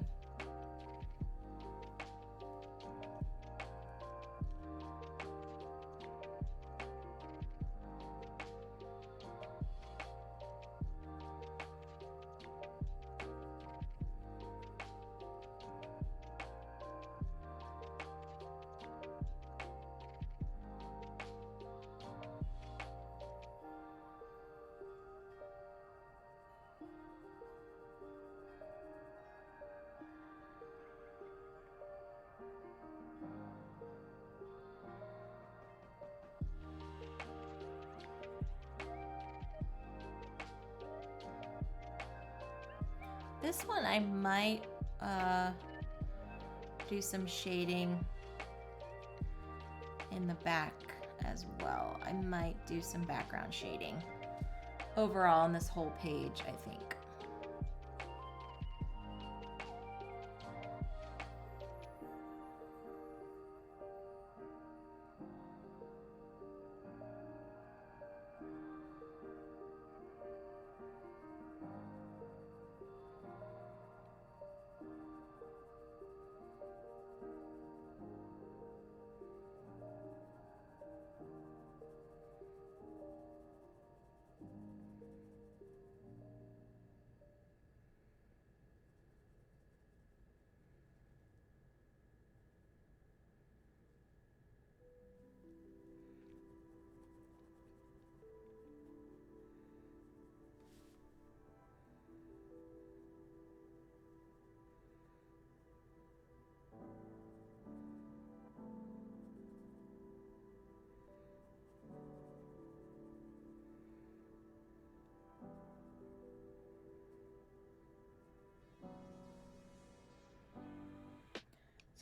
This one I might do some shading in the back as well. I might do some background shading overall on this whole page, I think.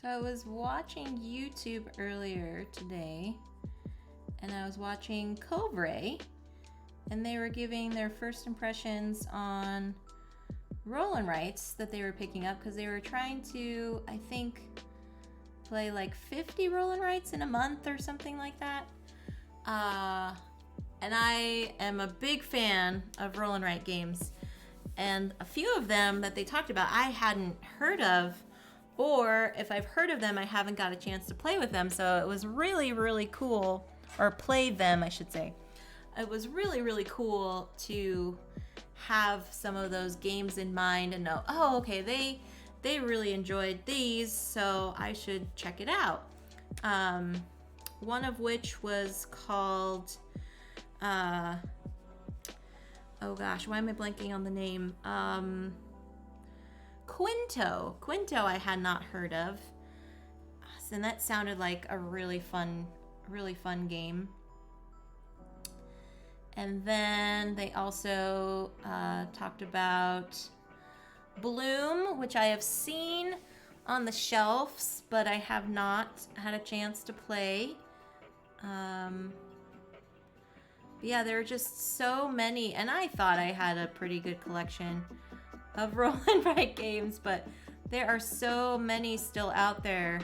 So I was watching YouTube earlier today, and I was watching Cobra, and they were giving their first impressions on roll and writes that they were picking up, because they were trying to, I think, play like 50 roll and writes in a month or something like that. And I am a big fan of roll and write games, and a few of them that they talked about I hadn't heard of, or if I've heard of them, I haven't got a chance to play with them. So it was really, really cool, or play them, I should say. It was really, really cool to have some of those games in mind and know, oh, okay, they really enjoyed these, so I should check it out. One of which was called, oh gosh, why am I blanking on the name? Quinto I had not heard of. And that sounded like a really fun game. And then they also talked about Bloom, which I have seen on the shelves, but I have not had a chance to play. But yeah, there are just so many, and I thought I had a pretty good collection of roll and write games, but there are so many still out there,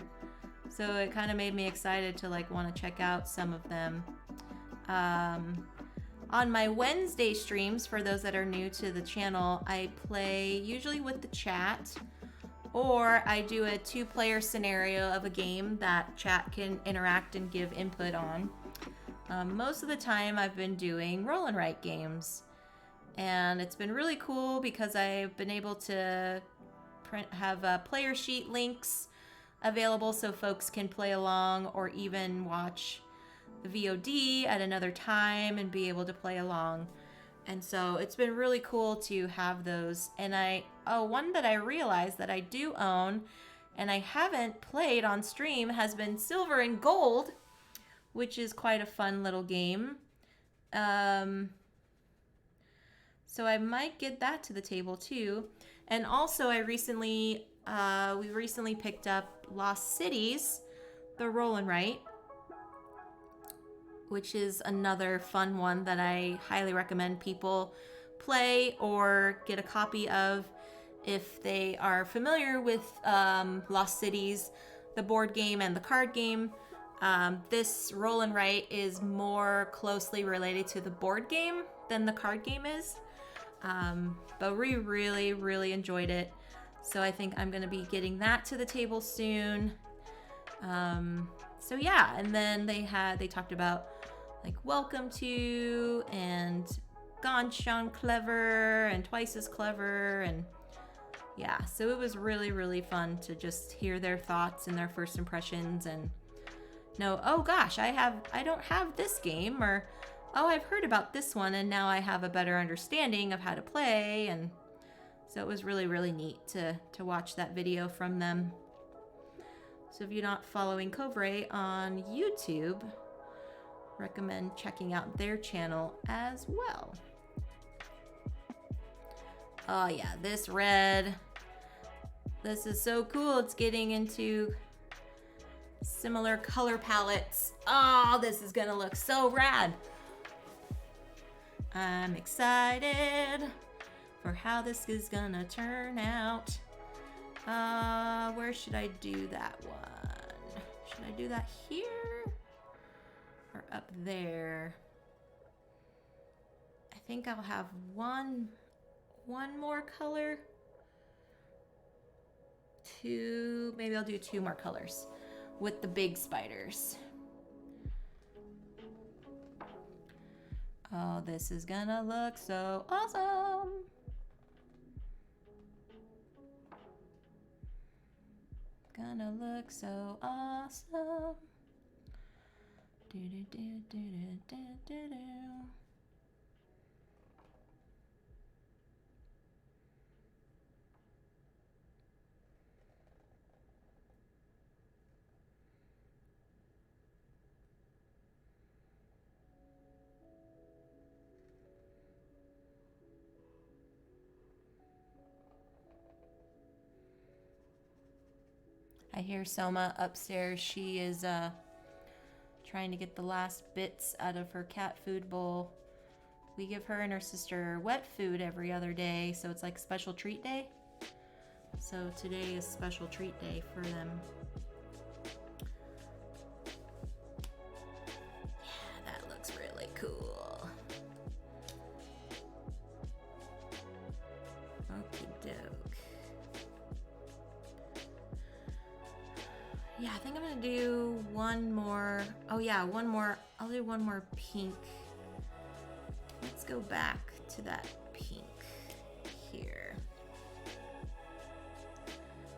so it kind of made me excited to like want to check out some of them. On my Wednesday streams, for those that are new to the channel, I play usually with the chat, or I do a 2-player scenario of a game that chat can interact and give input on. Most of the time I've been doing roll and write games, and it's been really cool because I've been able to have player sheet links available so folks can play along, or even watch the VOD at another time and be able to play along. And so it's been really cool to have those. And one that I realized that I do own and I haven't played on stream has been Silver and Gold, which is quite a fun little game. So I might get that to the table too. And also we recently picked up Lost Cities, the roll and write, which is another fun one that I highly recommend people play or get a copy of if they are familiar with Lost Cities, the board game and the card game. This roll and write is more closely related to the board game than the card game is. But we really, really enjoyed it. So I think I'm going to be getting that to the table soon. So yeah, and then they talked about like Welcome to and Gone Clever and Twice as Clever, and yeah, so it was really, really fun to just hear their thoughts and their first impressions and know, oh gosh, I don't have this game, or oh, I've heard about this one and now I have a better understanding of how to play. And so it was really, really neat to watch that video from them. So if you're not following Cobra on YouTube, recommend checking out their channel as well. Oh yeah, this red. This is so cool. It's getting into similar color palettes. Oh, this is gonna look so rad. I'm excited for how this is gonna turn out. Where should I do that one? Should I do that here or up there? I think I'll have one more color. Maybe I'll do 2 more colors with the big spiders. Oh, this is gonna look so awesome. Gonna look so awesome. Do do do do do do do. I hear Soma upstairs. She is trying to get the last bits out of her cat food bowl. We give her and her sister wet food every other day, so it's like special treat day. So today is special treat day for them. Yeah, that looks really cool. Okie doke. Yeah, I think I'm gonna do one more. Oh yeah, one more. I'll do one more pink. Let's go back to that pink here.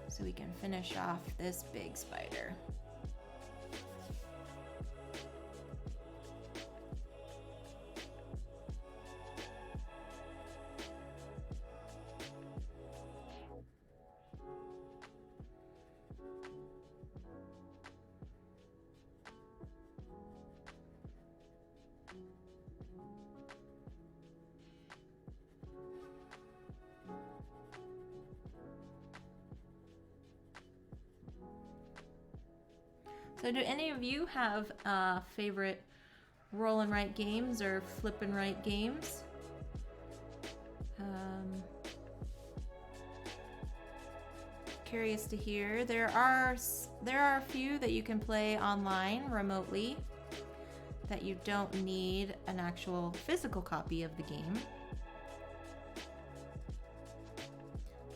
So we can finish off this big spider. So do any of you have favorite roll and write games or flip and write games? Curious to hear. There are a few that you can play online remotely that you don't need an actual physical copy of the game.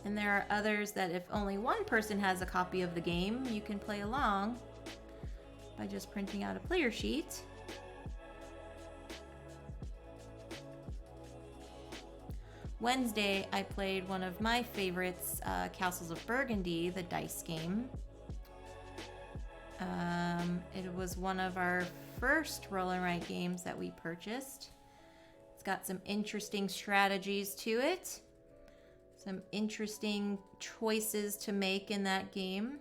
And there are others that if only one person has a copy of the game, you can play along by just printing out a player sheet. Wednesday, I played one of my favorites, Castles of Burgundy, the dice game. It was one of our first roll and write games that we purchased. It's got some interesting strategies to it, some interesting choices to make in that game.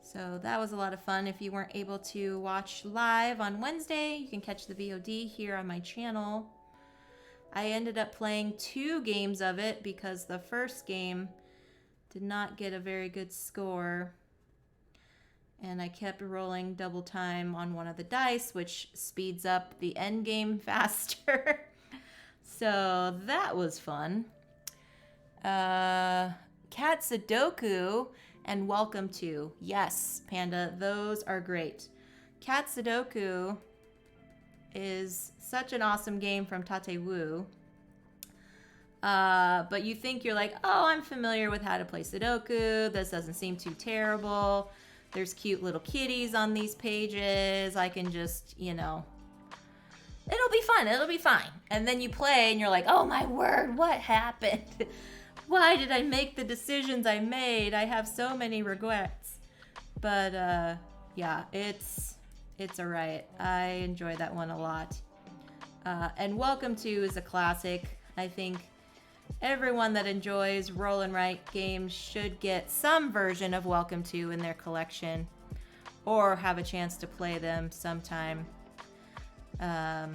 So that was a lot of fun. If you weren't able to watch live on Wednesday, you can catch the VOD here on my channel. I ended up playing 2 games of it because the first game did not get a very good score. And I kept rolling double time on one of the dice, which speeds up the end game faster. So that was fun. Cat Sudoku and Welcome to. Yes, Panda, those are great. Cat Sudoku is such an awesome game from Tate Wu. But you think you're like, oh, I'm familiar with how to play Sudoku. This doesn't seem too terrible. There's cute little kitties on these pages. I can just, it'll be fun. It'll be fine. And then you play and you're like, oh my word, what happened? Why did I make the decisions I made? I have so many regrets. But yeah, it's a riot. I enjoy that one a lot. And Welcome to is a classic. I think everyone that enjoys roll and write games should get some version of Welcome to in their collection or have a chance to play them sometime. That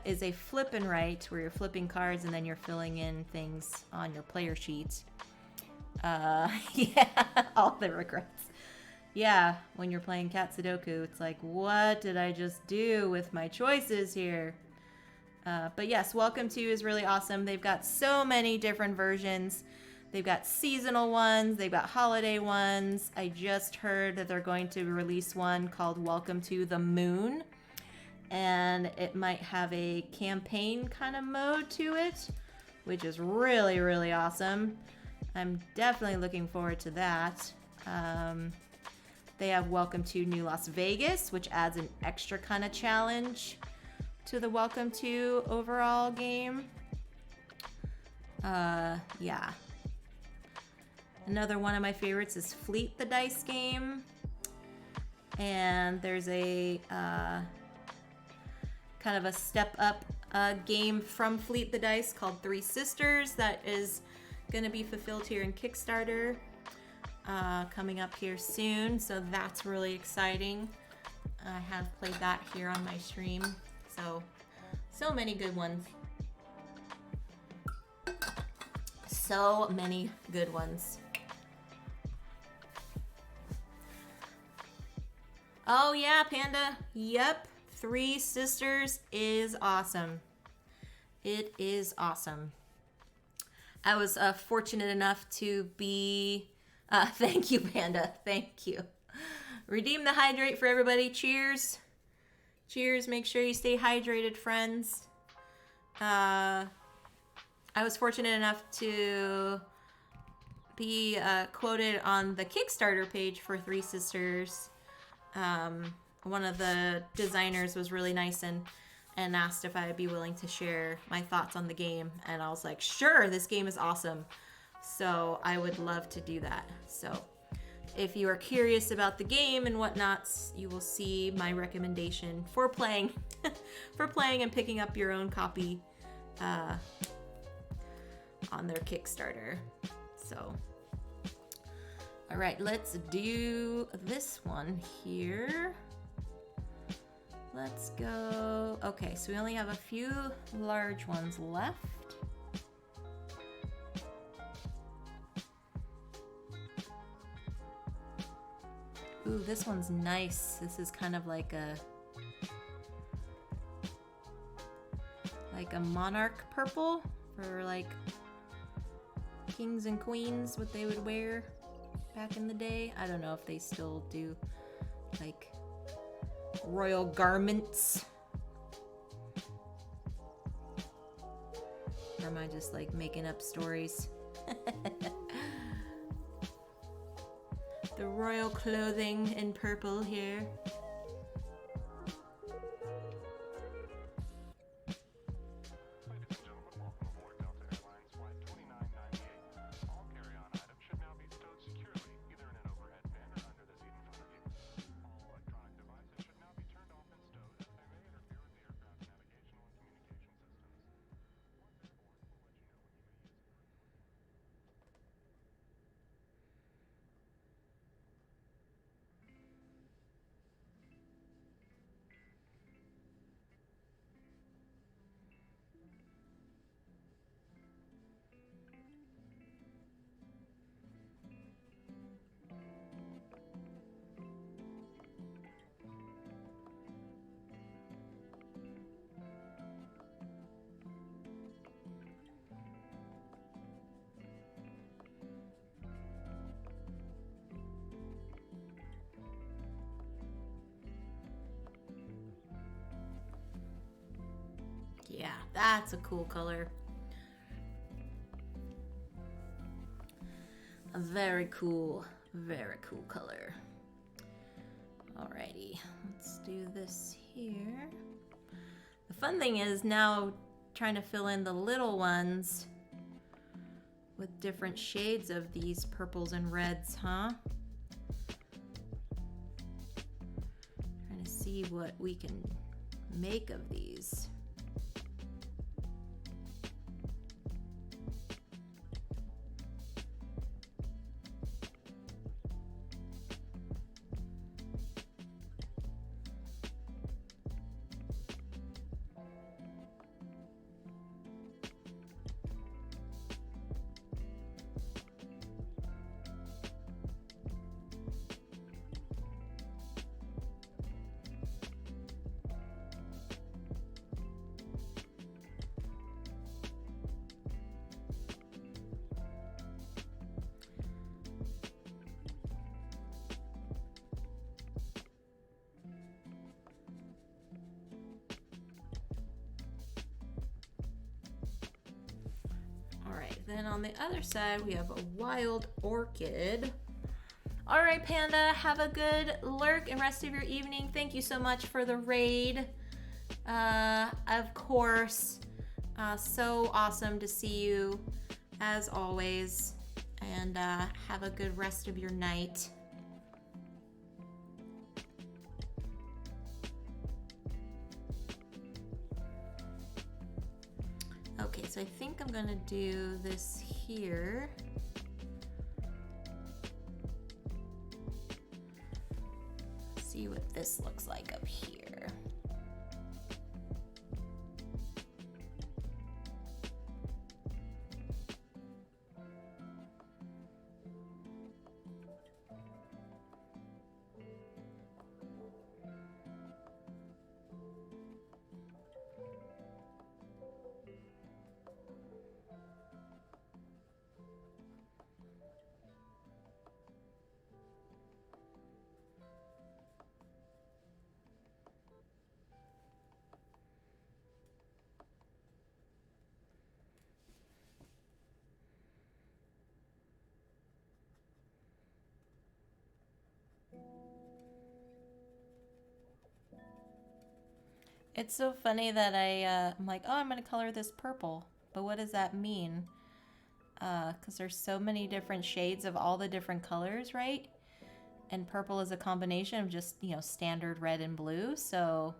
is a flip and write where you're flipping cards and then you're filling in things on your player sheet. Yeah, all the regrets. Yeah, when you're playing cat Sudoku, it's like, what did I just do with my choices here? But yes, Welcome to is really awesome. They've got so many different versions. They've got seasonal ones, they've got holiday ones. I just heard that they're going to release one called Welcome to the Moon. And it might have a campaign kind of mode to it, which is really, really awesome. I'm definitely looking forward to that. They have Welcome to New Las Vegas, which adds an extra kind of challenge to the Welcome to overall game. Yeah. Another one of my favorites is Fleet the Dice game. And there's a kind of a step up game from Fleet the Dice called Three Sisters that is going to be fulfilled here in Kickstarter coming up here soon. So that's really exciting. I have played that here on my stream. So many good ones. So many good ones. Oh yeah, Panda. Yep. Three Sisters is awesome. It is awesome. I was fortunate enough to be... thank you, Panda. Thank you. Redeem the hydrate for everybody. Cheers. Cheers. Make sure you stay hydrated, friends. I was fortunate enough to be quoted on the Kickstarter page for Three Sisters. One of the designers was really nice and asked if I would be willing to share my thoughts on the game. And I was like, sure, this game is awesome. So I would love to do that. So if you are curious about the game and whatnot, you will see my recommendation for playing, for playing and picking up your own copy on their Kickstarter. So, all right, let's do this one here. Let's go. Okay, so we only have a few large ones left. Ooh, this one's nice. This is kind of like a monarch purple for like kings and queens, what they would wear back in the day. I don't know if they still do like royal garments. Or am I just like making up stories? The royal clothing in purple here. Yeah, that's a cool color. A very cool color. Alrighty, let's do this here. The fun thing is now trying to fill in the little ones with different shades of these purples and reds, huh? Trying to see what we can make of these. then on the other side, we have a wild orchid. All right, Panda, have a good lurk and rest of your evening. Thank you so much for the raid. Of course, so awesome to see you as always, and have a good rest of your night. Okay, so I think I'm gonna do this here. See what this looks like up here. It's so funny that I'm like, oh, I'm gonna color this purple, but what does that mean? Because there's so many different shades of all the different colors, right? And purple is a combination of just, you know, standard red and blue. So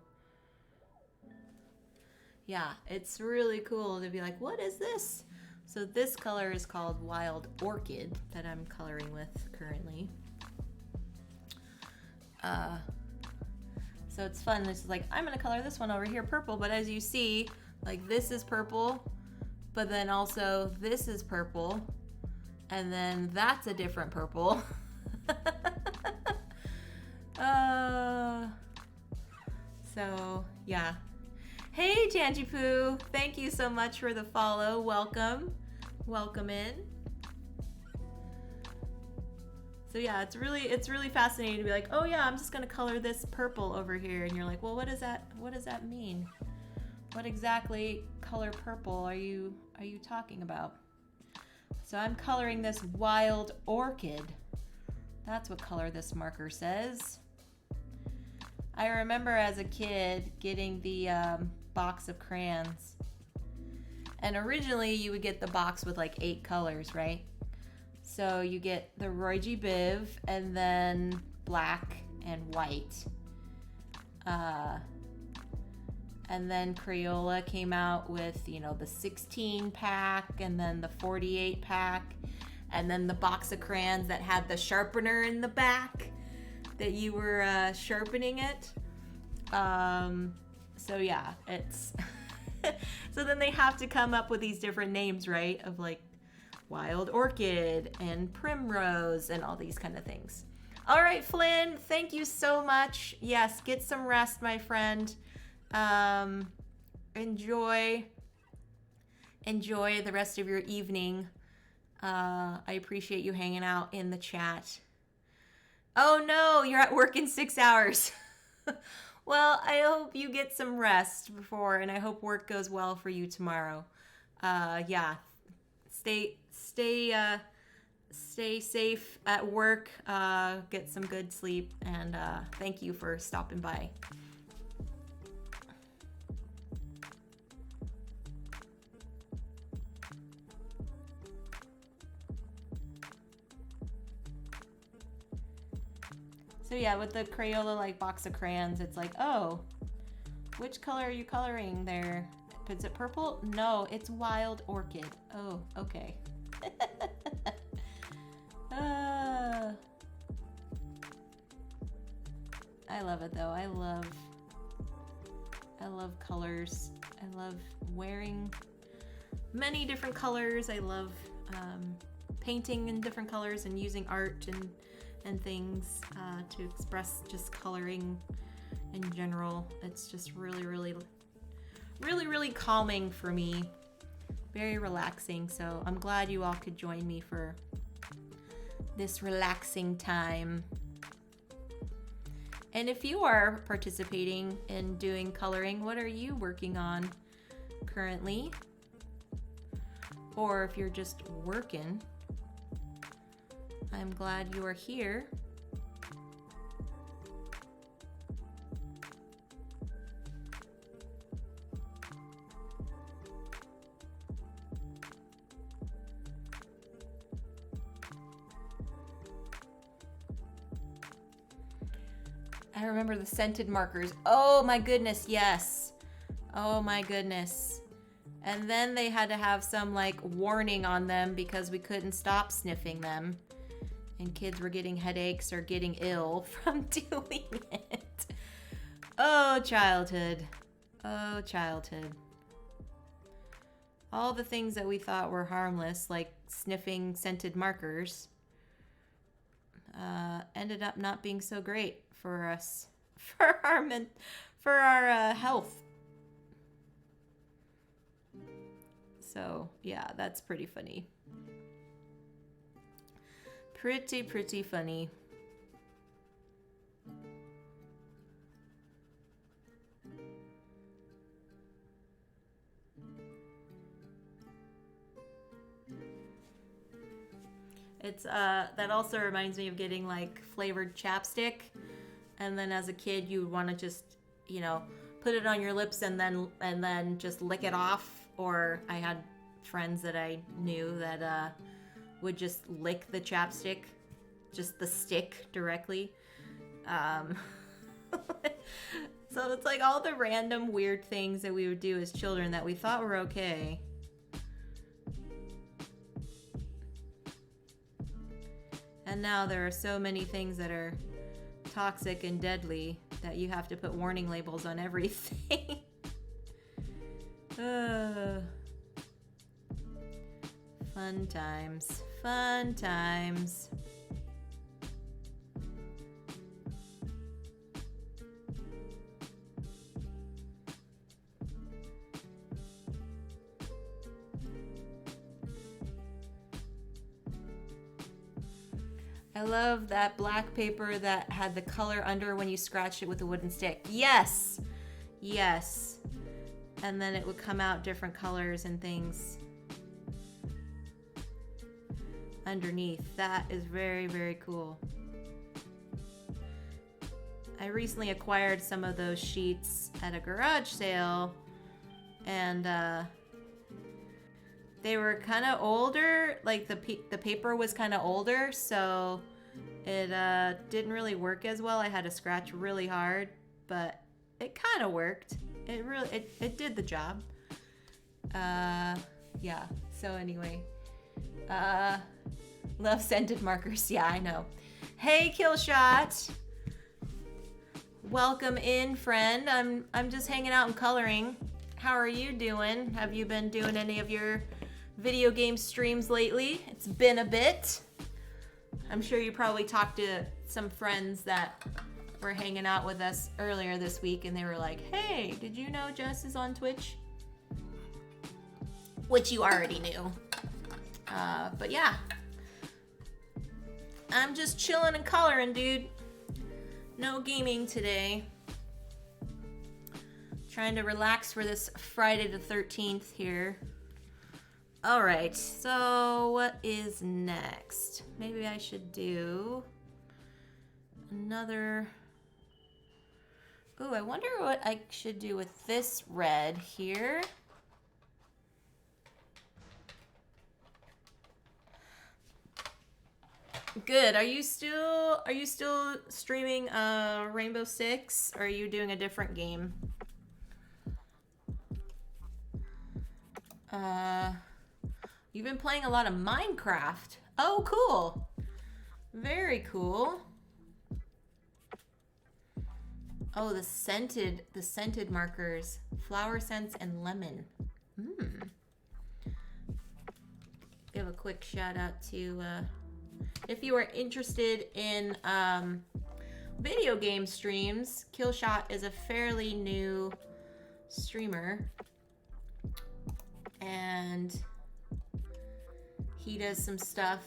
yeah, it's really cool to be like, what is this? So this color is called Wild Orchid that I'm coloring with currently. So it's fun. This is like, I'm gonna color this one over here purple, but as you see, like this is purple, but then also this is purple, and then that's a different purple. So yeah. Hey Janji-poo, thank you so much for the follow. Welcome. Welcome in. So yeah, it's really fascinating to be like, oh yeah, I'm just gonna color this purple over here, and you're like, well, what does that mean? What exactly color purple are you talking about? So I'm coloring this Wild Orchid. That's what color this marker says. I remember as a kid getting the box of crayons, and originally you would get the box with like 8 colors, right? So you get the Roy G. Biv, and then black and white. And then Crayola came out with, you know, the 16 pack, and then the 48 pack, and then the box of crayons that had the sharpener in the back that you were sharpening it. So yeah, it's so then they have to come up with these different names, right? Of like Wild Orchid and Primrose and all these kind of things. All right, Flynn, thank you so much. Yes, get some rest, my friend. Enjoy the rest of your evening. I appreciate you hanging out in the chat. Oh no, you're at work in 6 hours. Well, I hope you get some rest before, and I hope work goes well for you tomorrow. Yeah, stay safe at work. Get some good sleep, and thank you for stopping by. So yeah, with the Crayola like box of crayons, it's like, oh, which color are you coloring there? Is it purple? No, it's Wild Orchid. Oh, okay. I love it though. I love colors. I love wearing many different colors. I love painting in different colors and using art and things to express just coloring in general. It's just really calming for me. Very relaxing. So I'm glad you all could join me for this relaxing time. And if you are participating in doing coloring, what are you working on currently? or if you're just working, I'm glad you are here. I remember the scented markers. Oh my goodness, yes. Oh my goodness. And then they had to have some like warning on them because we couldn't stop sniffing them. And kids were getting headaches or getting ill from doing it. Oh, childhood. Oh, childhood. All the things that we thought were harmless, like sniffing scented markers, ended up not being so great for us, for our health. So yeah, that's pretty funny. Pretty funny. It's that also reminds me of getting like flavored chapstick, and then as a kid you would want to just, you know, put it on your lips and then just lick it off. Or I had friends that I knew that would just lick the chapstick, just the stick directly. So it's like all the random weird things that we would do as children that we thought were okay. And now there are so many things that are toxic and deadly that you have to put warning labels on everything. Fun times. Fun times. I love that black paper that had the color under when you scratched it with a wooden stick. Yes! Yes. And then it would come out different colors and things underneath. That is very, very cool. I recently acquired some of those sheets at a garage sale, and they were kind of older, like the paper was kind of older, so it didn't really work as well. I had to scratch really hard, but it kind of worked. It did the job. Yeah, so anyway. Love scented markers. Yeah, I know. Hey, Killshot. Welcome in, friend. I'm just hanging out and coloring. How are you doing? Have you been doing any of your video game streams lately? It's been a bit. I'm sure you probably talked to some friends that were hanging out with us earlier this week and they were like, hey, did you know Jess is on Twitch? Which you already knew. But yeah. I'm just chilling and coloring, dude. No gaming today. Trying to relax for this Friday the 13th here. All right, so what is next? Maybe I should do another. Ooh, I wonder what I should do with this red here. Good. Are you still streaming Rainbow Six, or are you doing a different game? You've been playing a lot of Minecraft. Oh, cool. Very cool. Oh, the scented markers, flower scents and lemon. Give a quick shout out to if you are interested in video game streams, Killshot is a fairly new streamer, and he does some stuff.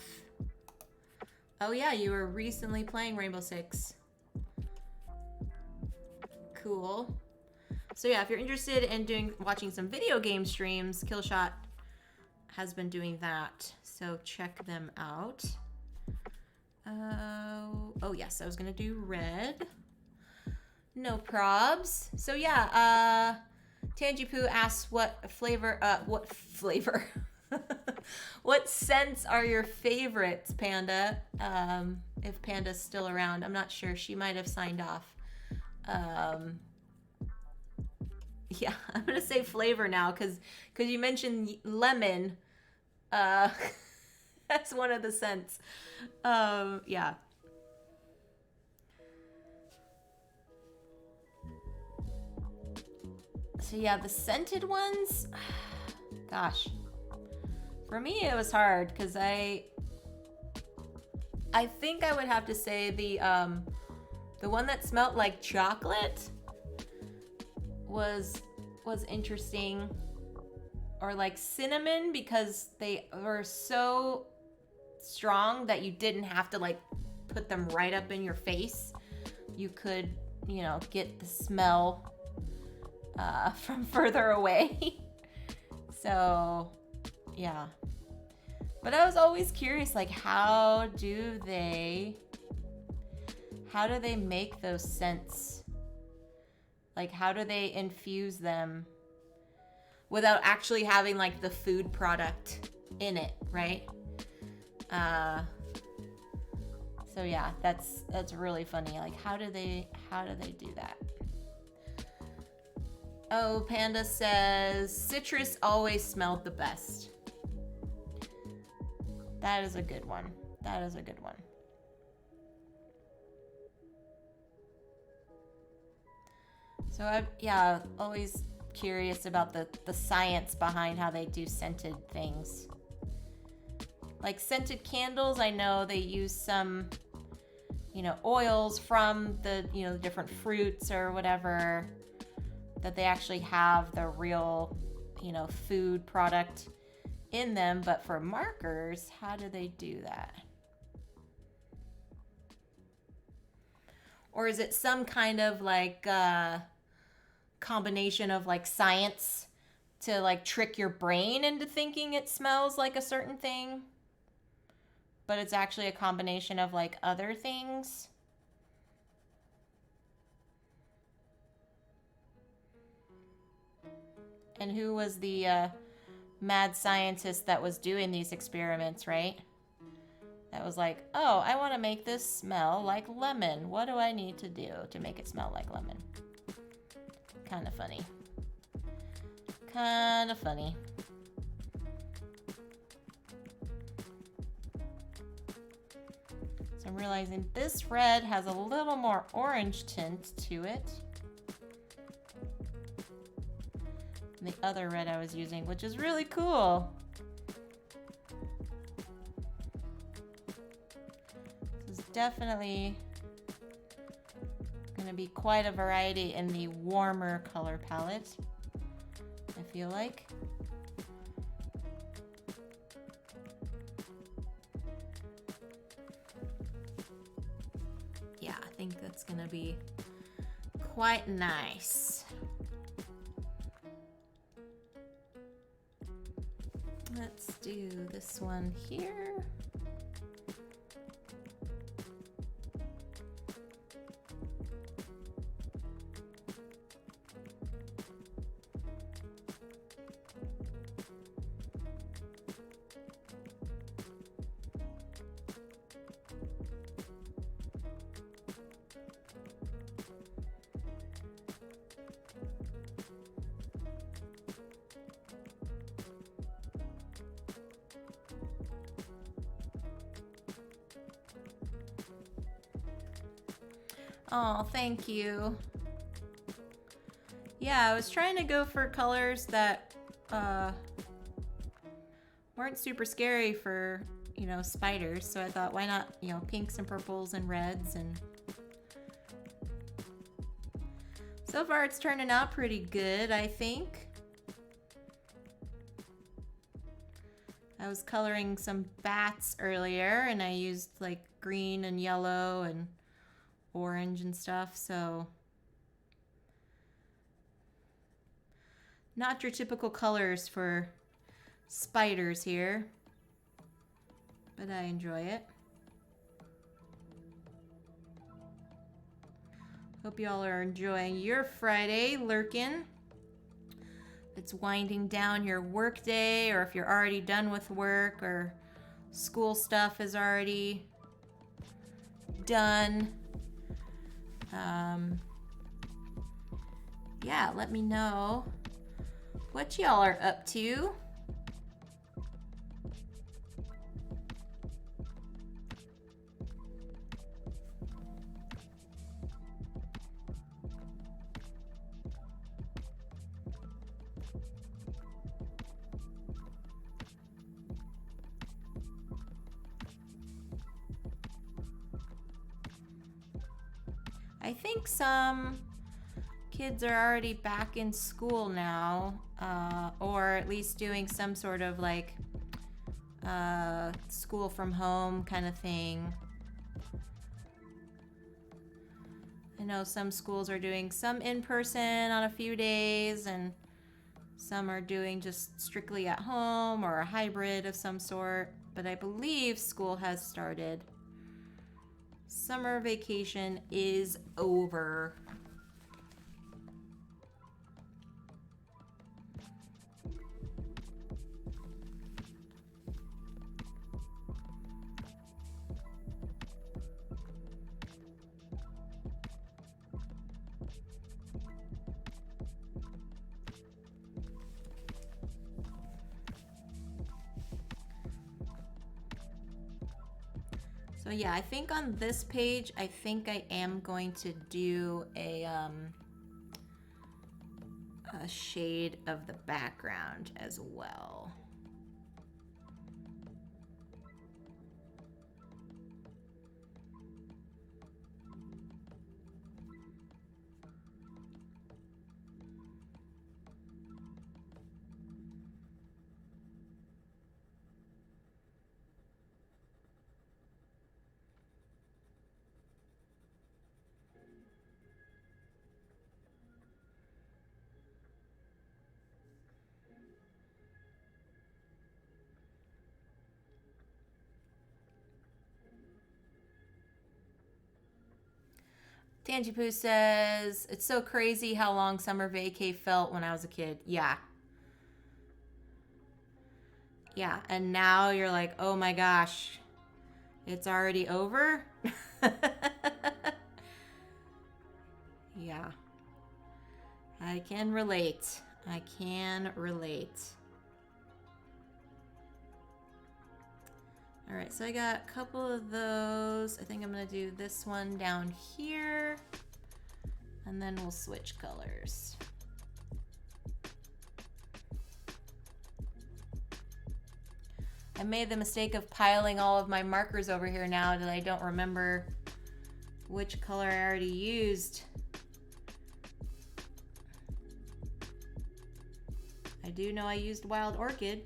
Oh yeah, you were recently playing Rainbow Six. Cool. So yeah, if you're interested in watching some video game streams, Killshot has been doing that. So check them out. Oh yes, I was gonna do red. No probs. So yeah, Tangipu asks what flavor, what scents are your favorites, Panda? If Panda's still around, I'm not sure. She might have signed off. Yeah, I'm gonna say flavor now because you mentioned lemon. That's one of the scents. Yeah. So yeah, the scented ones. Gosh, for me it was hard because I think I would have to say the one that smelled like chocolate was interesting, or like cinnamon, because they were so strong that you didn't have to like put them right up in your face. You could, you know, get the smell from further away. So yeah, but I was always curious, like how do they make those scents? Like how do they infuse them without actually having like the food product in it, right? So yeah, that's really funny. Like how do they do that? Oh, Panda says citrus always smelled the best. That is a good one. That is a good one. So I'm always curious about the science behind how they do scented things. Like scented candles, I know they use some, you know, oils from the, you know, different fruits or whatever, that they actually have the real, you know, food product in them. But for markers, how do they do that? Or is it some kind of like combination of like science to like trick your brain into thinking it smells like a certain thing, but it's actually a combination of like other things? And who was the mad scientist that was doing these experiments, right? That was like, oh, I want to make this smell like lemon. What do I need to do to make it smell like lemon? Kind of funny. Kind of funny. So I'm realizing this red has a little more orange tint to it than the other red I was using, which is really cool. This is definitely going to be quite a variety in the warmer color palette, I feel like. Yeah, I think that's going to be quite nice. Let's do this one here. Oh, thank you. Yeah, I was trying to go for colors that weren't super scary for, you know, spiders. So I thought, why not, you know, pinks and purples and reds, and so far it's turning out pretty good, I think. I was coloring some bats earlier and I used like green and yellow and orange and stuff, so not your typical colors for spiders here, but I enjoy it. Hope y'all are enjoying your Friday lurkin'. It's winding down your work day, or if you're already done with work, or school stuff is already done. Yeah, let me know what y'all are up to. I think some kids are already back in school now, or at least doing some sort of like school from home kind of thing. I know some schools are doing some in person on a few days, and some are doing just strictly at home or a hybrid of some sort, but I believe school has started. Summer vacation is over. So yeah, I think on this page, I think I am going to do a shade of the background as well. Tangipu says, it's so crazy how long summer vacay felt when I was a kid. Yeah. Yeah, and now you're like, oh my gosh, it's already over? Yeah. I can relate. I can relate. All right, so I got a couple of those. I think I'm gonna do this one down here, and then we'll switch colors. I made the mistake of piling all of my markers over here now that I don't remember which color I already used. I do know I used Wild Orchid.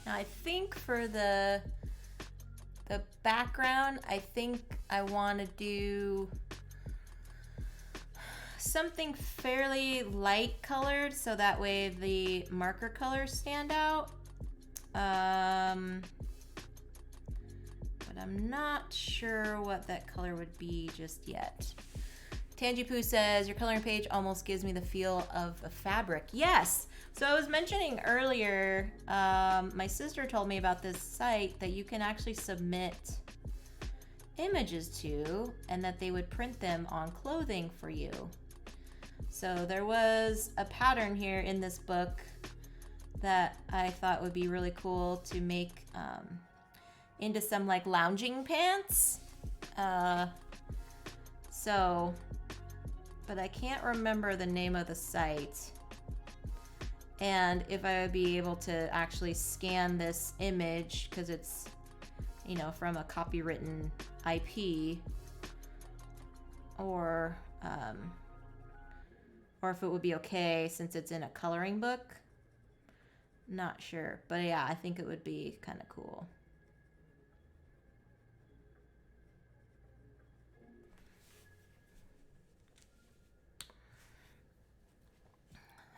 Now I think for the background, I think I want to do something fairly light colored so that way the marker colors stand out. But I'm not sure what that color would be just yet. Tangipu says, your coloring page almost gives me the feel of a fabric. Yes. So I was mentioning earlier, my sister told me about this site that you can actually submit images to and that they would print them on clothing for you. So there was a pattern here in this book that I thought would be really cool to make into some like lounging pants. But I can't remember the name of the site. And if I would be able to actually scan this image, because it's, you know, from a copywritten IP, or if it would be okay since it's in a coloring book. Not sure, but yeah, I think it would be kind of cool.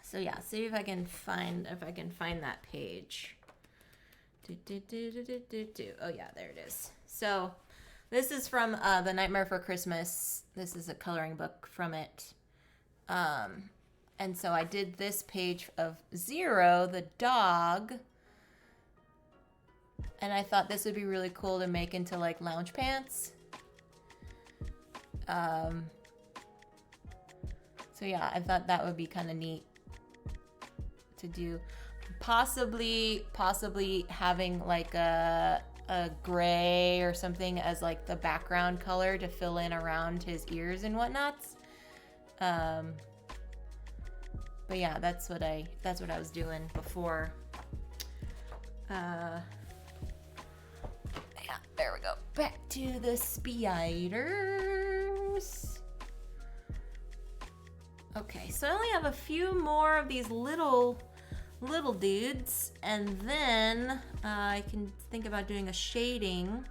So yeah, see if I can find that page. Oh yeah, there it is. So this is from The Nightmare for Christmas. This is a coloring book from it. And so I did this page of Zero, the dog. And I thought this would be really cool to make into like lounge pants. So yeah, I thought that would be kind of neat to do. Possibly having like a gray or something as like the background color to fill in around his ears and whatnots. But yeah, that's what I was doing before. Yeah, there we go. Back to the spiders. Okay, so I only have a few more of these little dudes, and then I can think about doing a shading.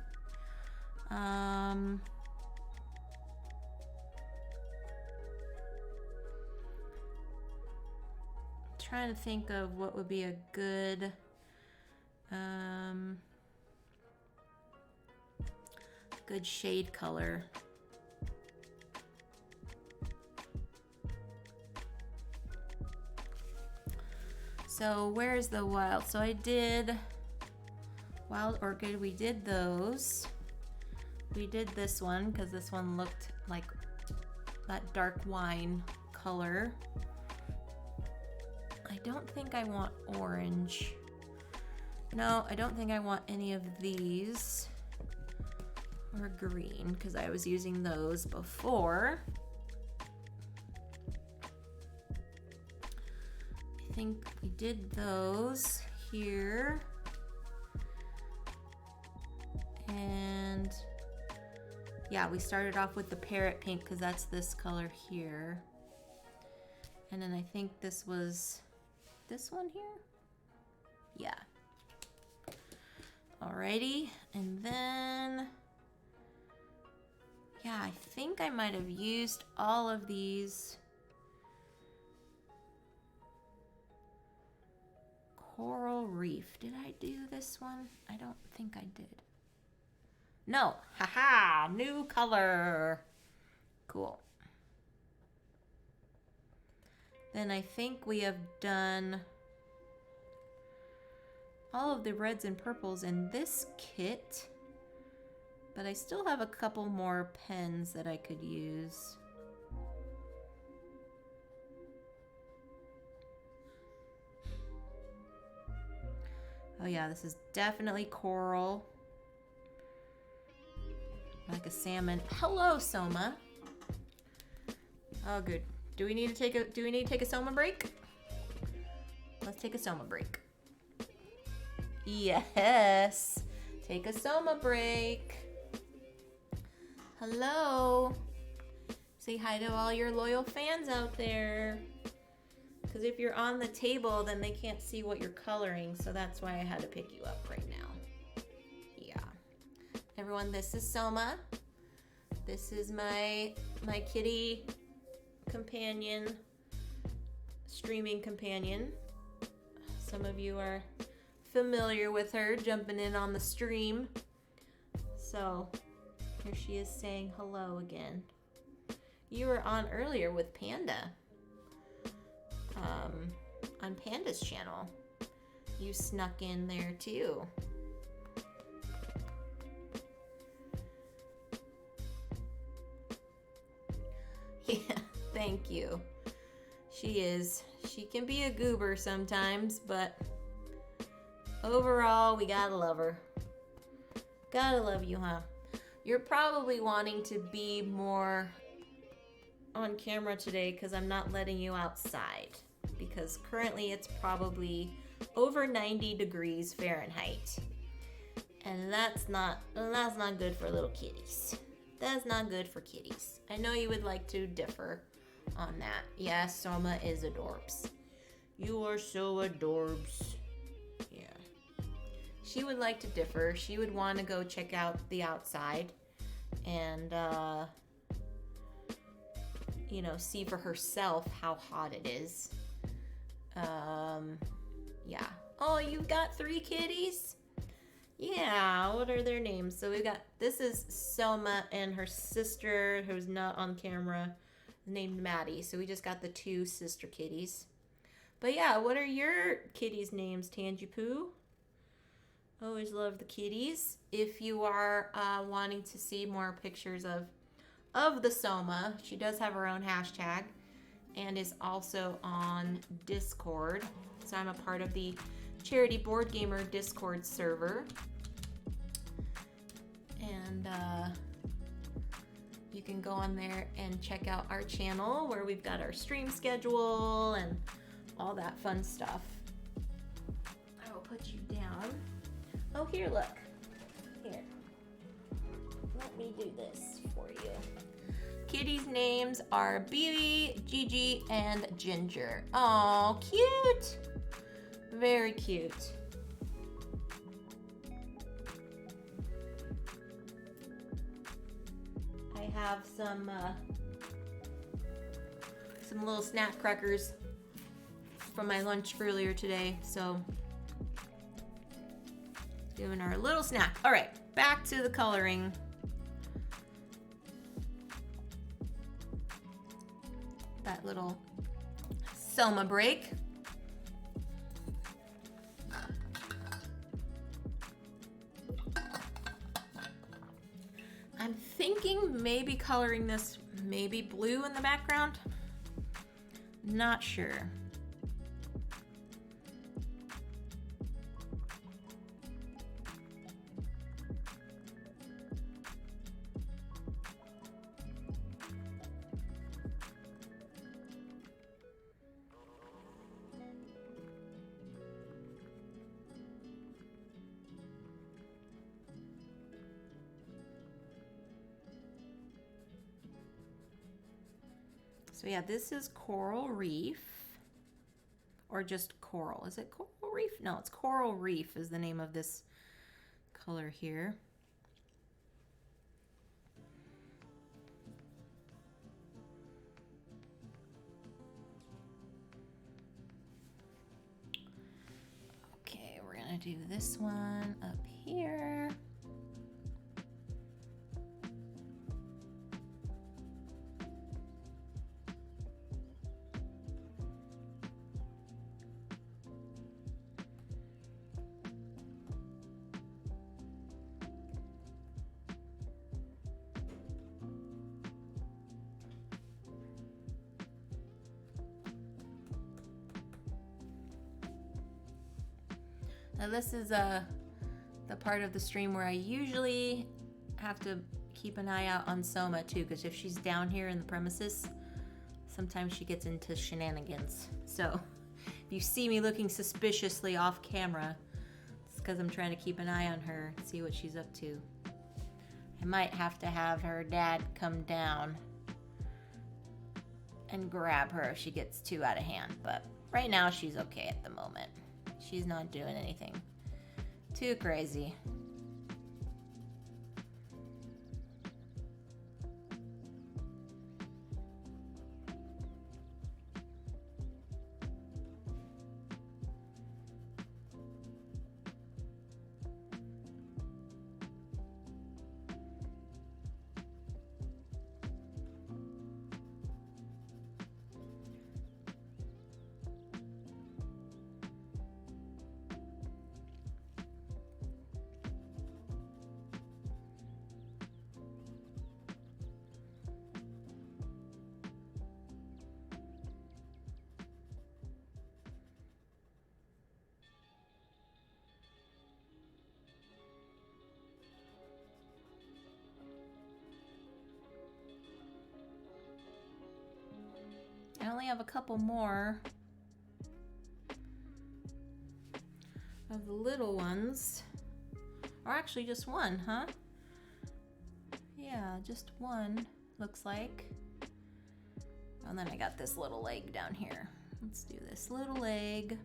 Trying to think of what would be a good good shade color. So where's the wild? So I did Wild Orchid. We did those. We did this one because this one looked like that dark wine color. I don't think I want orange. No, I don't think I want any of these. Or green, because I was using those before. I think we did those here. And yeah, we started off with the parrot pink because that's this color here. And then I think this was this one here? Yeah. Alrighty, and then yeah, I think I might have used all of these coral reef. Did I do this one? I don't think I did. No, haha, new color. Cool. Then I think we have done all of the reds and purples in this kit. But I still have a couple more pens that I could use. Oh yeah, this is definitely coral. Like a salmon. Hello, Soma. Oh good. Do we need to take a Soma break? Let's take a Soma break. Yes. Take a Soma break. Hello. Say hi to all your loyal fans out there. Because if you're on the table, then they can't see what you're coloring. So that's why I had to pick you up right now. Yeah. Everyone, this is Soma. This is my kitty companion, streaming companion. Some of you are familiar with her, jumping in on the stream. So here she is saying hello again. You were on earlier with Panda. On Panda's channel. You snuck in there too. Yeah, thank you. She can be a goober sometimes, but overall, we gotta love her. Gotta love you, huh? You're probably wanting to be more on camera today because I'm not letting you outside. Because currently it's probably over 90 degrees Fahrenheit. And that's not good for little kitties. That's not good for kitties. I know you would like to differ on that. Yes, Soma is adorbs. You are so adorbs. Yeah. She would like to differ. She would want to go check out the outside and see for herself how hot it is. Yeah. Oh, you've got 3 kitties? Yeah, what are their names? So this is Selma and her sister, who's not on camera, named Maddie. So we just got the 2 sister kitties. But yeah, what are your kitties' names, Tangy-Poo? Always love the kitties. If you are wanting to see more pictures of the Soma, she does have her own hashtag and is also on Discord. So I'm a part of the Charity Board Gamer Discord server. And you can go on there and check out our channel where we've got our stream schedule and all that fun stuff. I will put you down. Oh, here, look. Here. Let me do this for you. Kitties' names are BB, Gigi, and Ginger. Oh, cute. Very cute. I have some little snack crackers from my lunch earlier today, so doing our little snack. All right, back to the coloring. That little Selma break. I'm thinking maybe coloring this maybe blue in the background. Not sure. So yeah, this is Coral Reef, or just Coral. Is it Coral Reef? No, it's Coral Reef is the name of this color here. Okay, we're gonna do this one up here. Now this is the part of the stream where I usually have to keep an eye out on Soma too, because if she's down here in the premises, sometimes she gets into shenanigans. So if you see me looking suspiciously off camera, it's because I'm trying to keep an eye on her, see what she's up to. I might have to have her dad come down and grab her if she gets too out of hand, but right now she's okay at the moment. She's not doing anything too crazy. have a couple more of the little ones. Or actually just one, huh? Yeah, just one, looks like. And then I got this little leg down here. Let's do this little leg.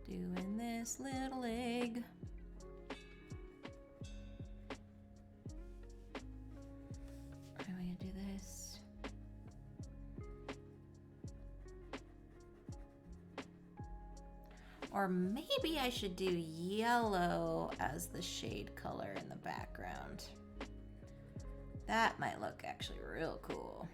Doing this little leg. I'm gonna do this. Or maybe I should do yellow as the shade color in the background. That might look actually real cool.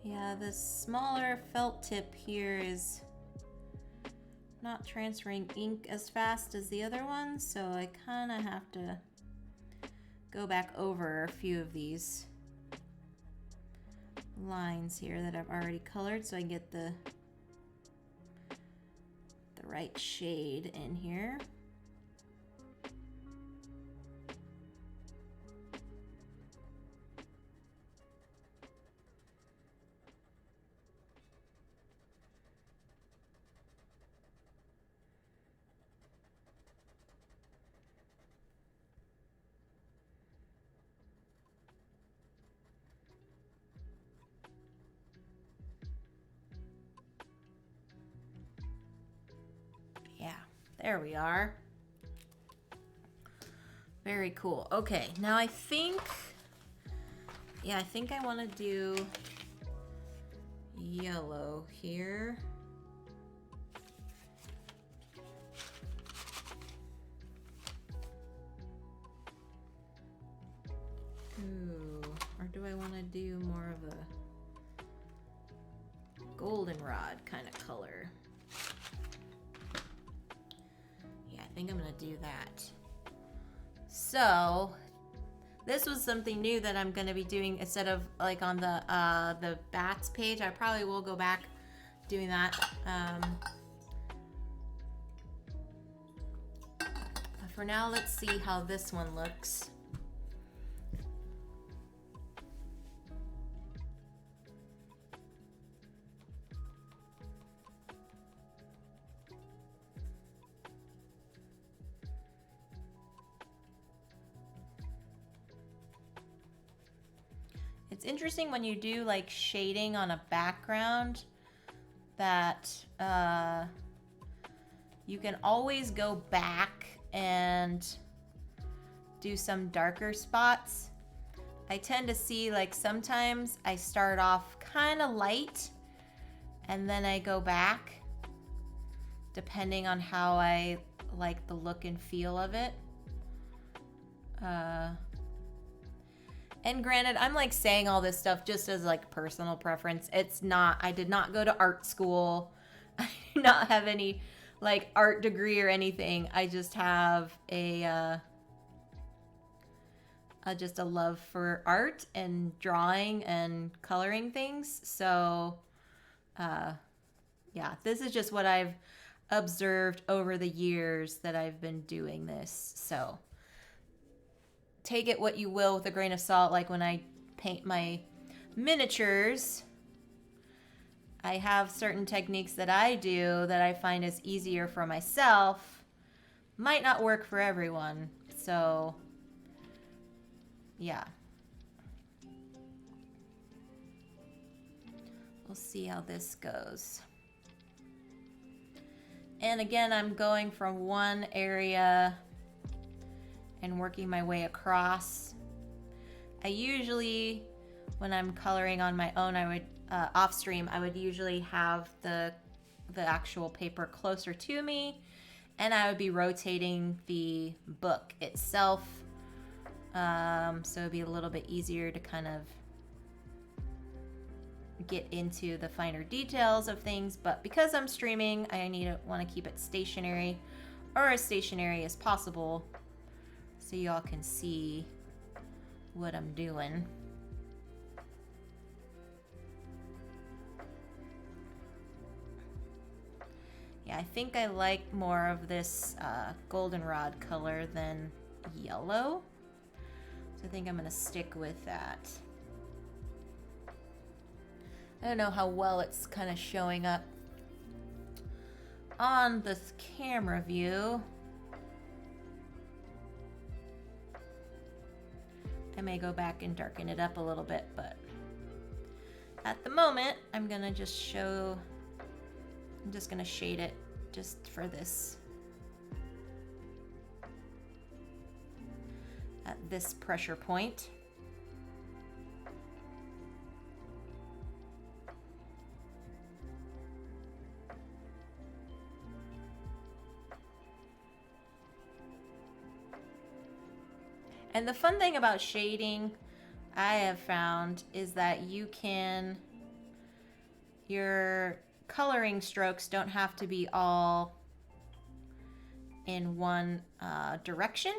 Yeah, the smaller felt tip here is not transferring ink as fast as the other ones, so I kind of have to go back over a few of these lines here that I've already colored so I can get the right shade in here. Yeah, there we are. Very cool. Okay, now I think I want to do yellow here. Ooh, or do I want to do more of a goldenrod kind of color? Yeah, I think I'm gonna do that. So this was something new that I'm gonna be doing instead of like on the bats page. I probably will go back doing that. But for now, let's see how this one looks. It's interesting when you do like shading on a background that you can always go back and do some darker spots. I tend to see like sometimes I start off kind of light and then I go back depending on how I like the look and feel of it. And granted, I'm like saying all this stuff just as like personal preference. It's not, I did not go to art school. I do not have any like art degree or anything. I just have just a love for art and drawing and coloring things. So, yeah, this is just what I've observed over the years that I've been doing this. So take it what you will with a grain of salt. Like when I paint my miniatures, I have certain techniques that I do that I find is easier for myself. Might not work for everyone. So, yeah. We'll see how this goes. And again, I'm going from one area and working my way across. I usually, when I'm coloring on my own, I would off stream, I would usually have the actual paper closer to me And I would be rotating the book itself. So it'd be a little bit easier to kind of get into the finer details of things. But because I'm streaming, I want to keep it stationary, or as stationary as possible, so y'all can see what I'm doing. Yeah, I think I like more of this goldenrod color than yellow. So I think I'm gonna stick with that. I don't know how well it's kind of showing up on this camera view. I may go back and darken it up a little bit, but at the moment, I'm just gonna shade it just for this, at this pressure point. And the fun thing about shading, I have found, is that your coloring strokes don't have to be all in one direction.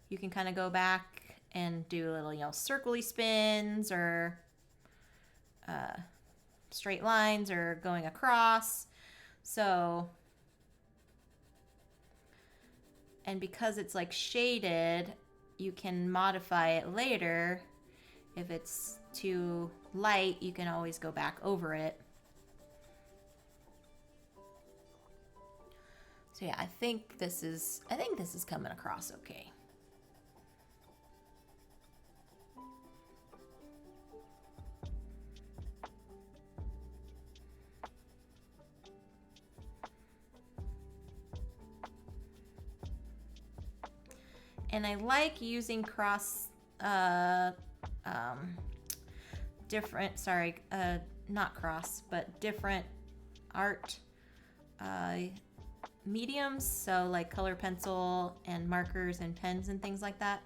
You can kind of go back and do little, circly spins, or straight lines, or going across. So, and because it's like shaded, you can modify it later. If it's too light, you can always go back over it. So yeah, I think this is coming across okay. And I like using different art mediums, so like color pencil and markers and pens and things like that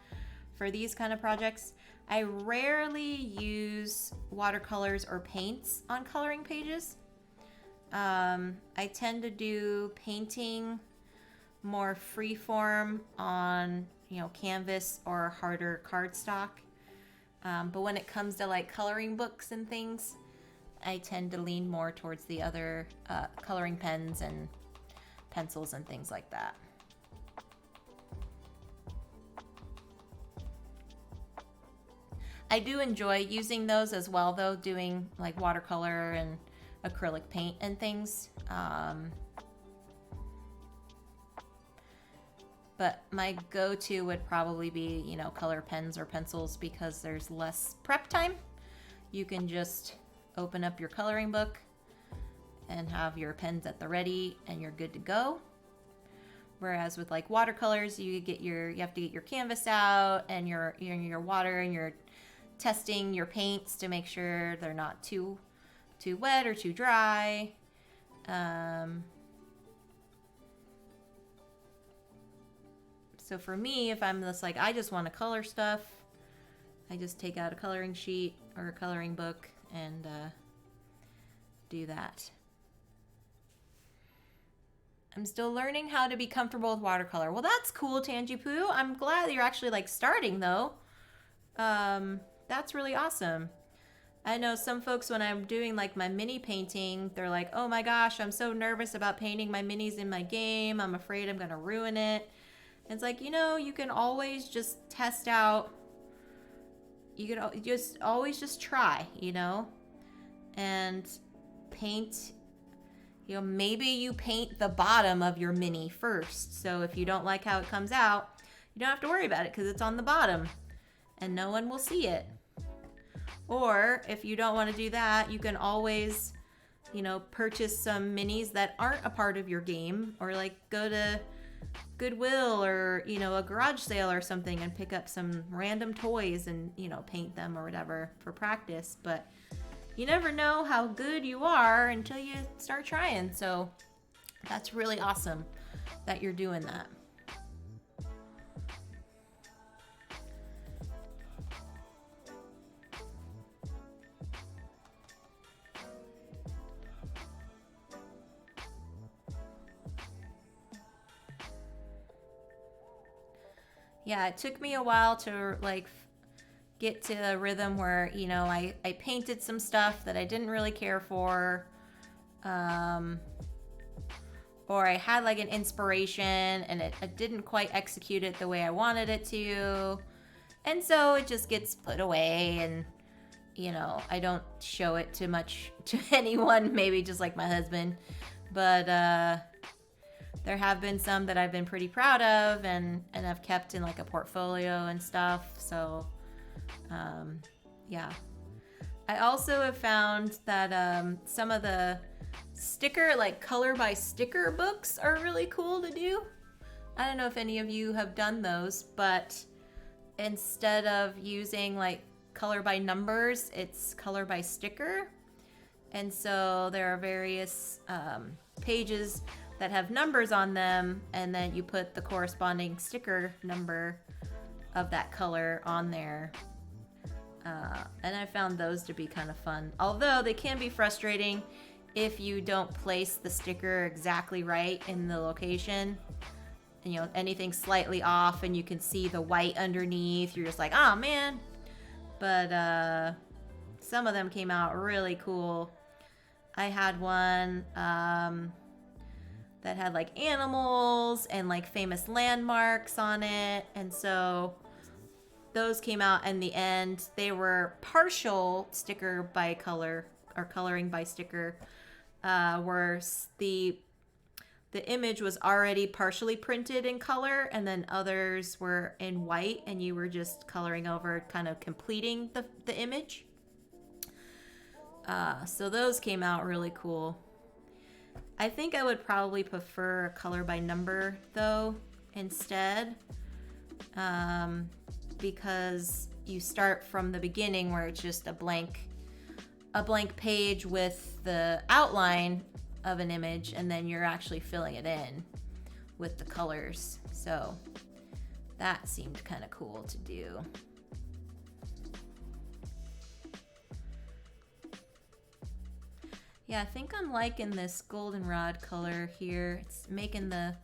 for these kind of projects. I rarely use watercolors or paints on coloring pages. I tend to do painting more freeform on canvas or harder cardstock. But when it comes to like coloring books and things, I tend to lean more towards the other coloring pens and pencils and things like that. I do enjoy using those as well, though, doing like watercolor and acrylic paint and things. But my go-to would probably be, color pens or pencils, because there's less prep time. You can just open up your coloring book and have your pens at the ready, and you're good to go. Whereas with like watercolors, you have to get your canvas out and your water, and you're testing your paints to make sure they're not too wet or too dry. So for me, if I'm just like, I just want to color stuff, I just take out a coloring sheet or a coloring book and do that. I'm still learning how to be comfortable with watercolor. Well, that's cool, Tangy Poo. I'm glad that you're actually like starting though. That's really awesome. I know some folks, when I'm doing like my mini painting, they're like, oh my gosh, I'm so nervous about painting my minis in my game. I'm afraid I'm going to ruin it. And it's like, you can always just test out. You can just always just try, and paint. Maybe you paint the bottom of your mini first. So if you don't like how it comes out, you don't have to worry about it because it's on the bottom and no one will see it. Or if you don't want to do that, you can always, purchase some minis that aren't a part of your game, or like go to Goodwill or, a garage sale or something and pick up some random toys and, paint them or whatever for practice. But you never know how good you are until you start trying. So that's really awesome. that you're doing that. Yeah, it took me a while to like get to a rhythm where, you know, I painted some stuff that I didn't really care for. Or I had like an inspiration and I didn't quite execute it the way I wanted it to. And so it just gets put away, and, you know, I don't show it too much to anyone, maybe just like my husband. But there have been some that I've been pretty proud of and I've kept in like a portfolio and stuff. So, yeah. I also have found that some of the sticker, like color by sticker books are really cool to do. I don't know if any of you have done those, but instead of using like color by numbers, it's color by sticker. And so there are various pages that have numbers on them, and then you put the corresponding sticker number of that color on there. And I found those to be kind of fun, although they can be frustrating if you don't place the sticker exactly right in the location. And, you know, anything slightly off and you can see the white underneath, you're just like, oh man. But some of them came out really cool. I had one that had like animals and like famous landmarks on it, and so those came out in the end. They were partial sticker by color, or coloring by sticker, where the image was already partially printed in color, and then others were in white, and you were just coloring over, kind of completing the image. So those came out really cool. I think I would probably prefer a color by number though instead, because you start from the beginning where it's just a blank page with the outline of an image, and then you're actually filling it in with the colors. So that seemed kind of cool to do. Yeah, I think I'm liking this goldenrod color here. It's making the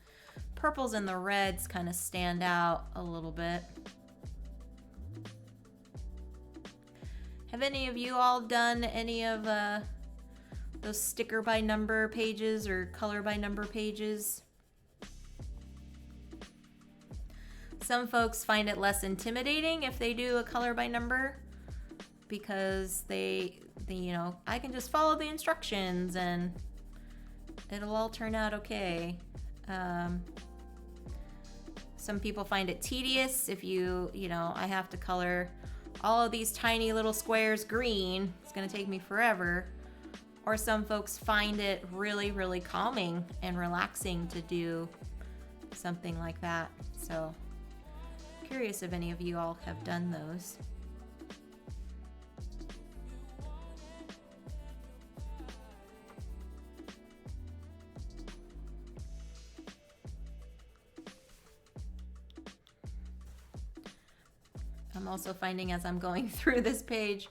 purples and the reds kind of stand out a little bit. Have any of you all done any of those sticker by number pages or color by number pages? Some folks find it less intimidating if they do a color by number, because they you know, I can just follow the instructions and it'll all turn out okay. Some people find it tedious if you know, I have to color all of these tiny little squares green. It's gonna take me forever. Or some folks find it really, really calming and relaxing to do something like that. So, curious if any of you all have done those. I'm also finding as I'm going through this page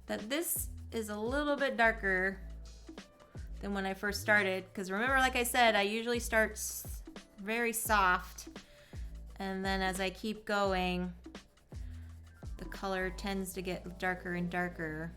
that this is a little bit darker than when I first started, because remember, like I said, I usually start very soft, and then as I keep going, the color tends to get darker and darker.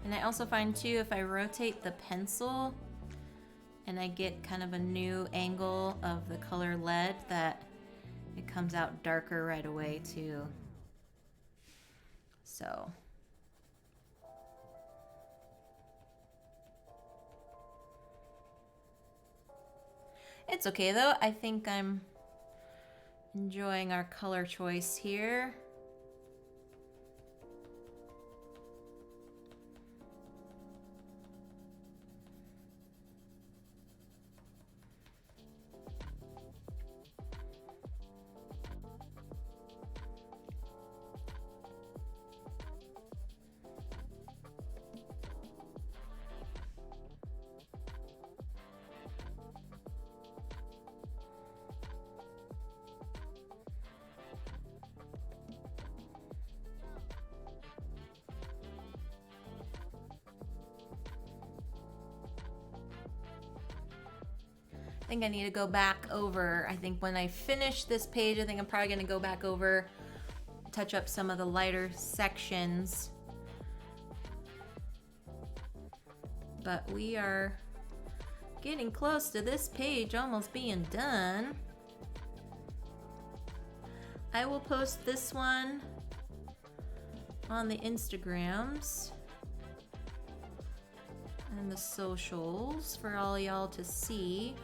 And I also find too, if I rotate the pencil and I get kind of a new angle of the color lead, that it comes out darker right away too. So. It's okay though. I think I'm enjoying our color choice here. I think I need to go back over. I think when I finish this page, I think I'm probably going to go back over, touch up some of the lighter sections. But we are getting close to this page almost being done. I will post this one on the Instagrams and the socials for all y'all to see.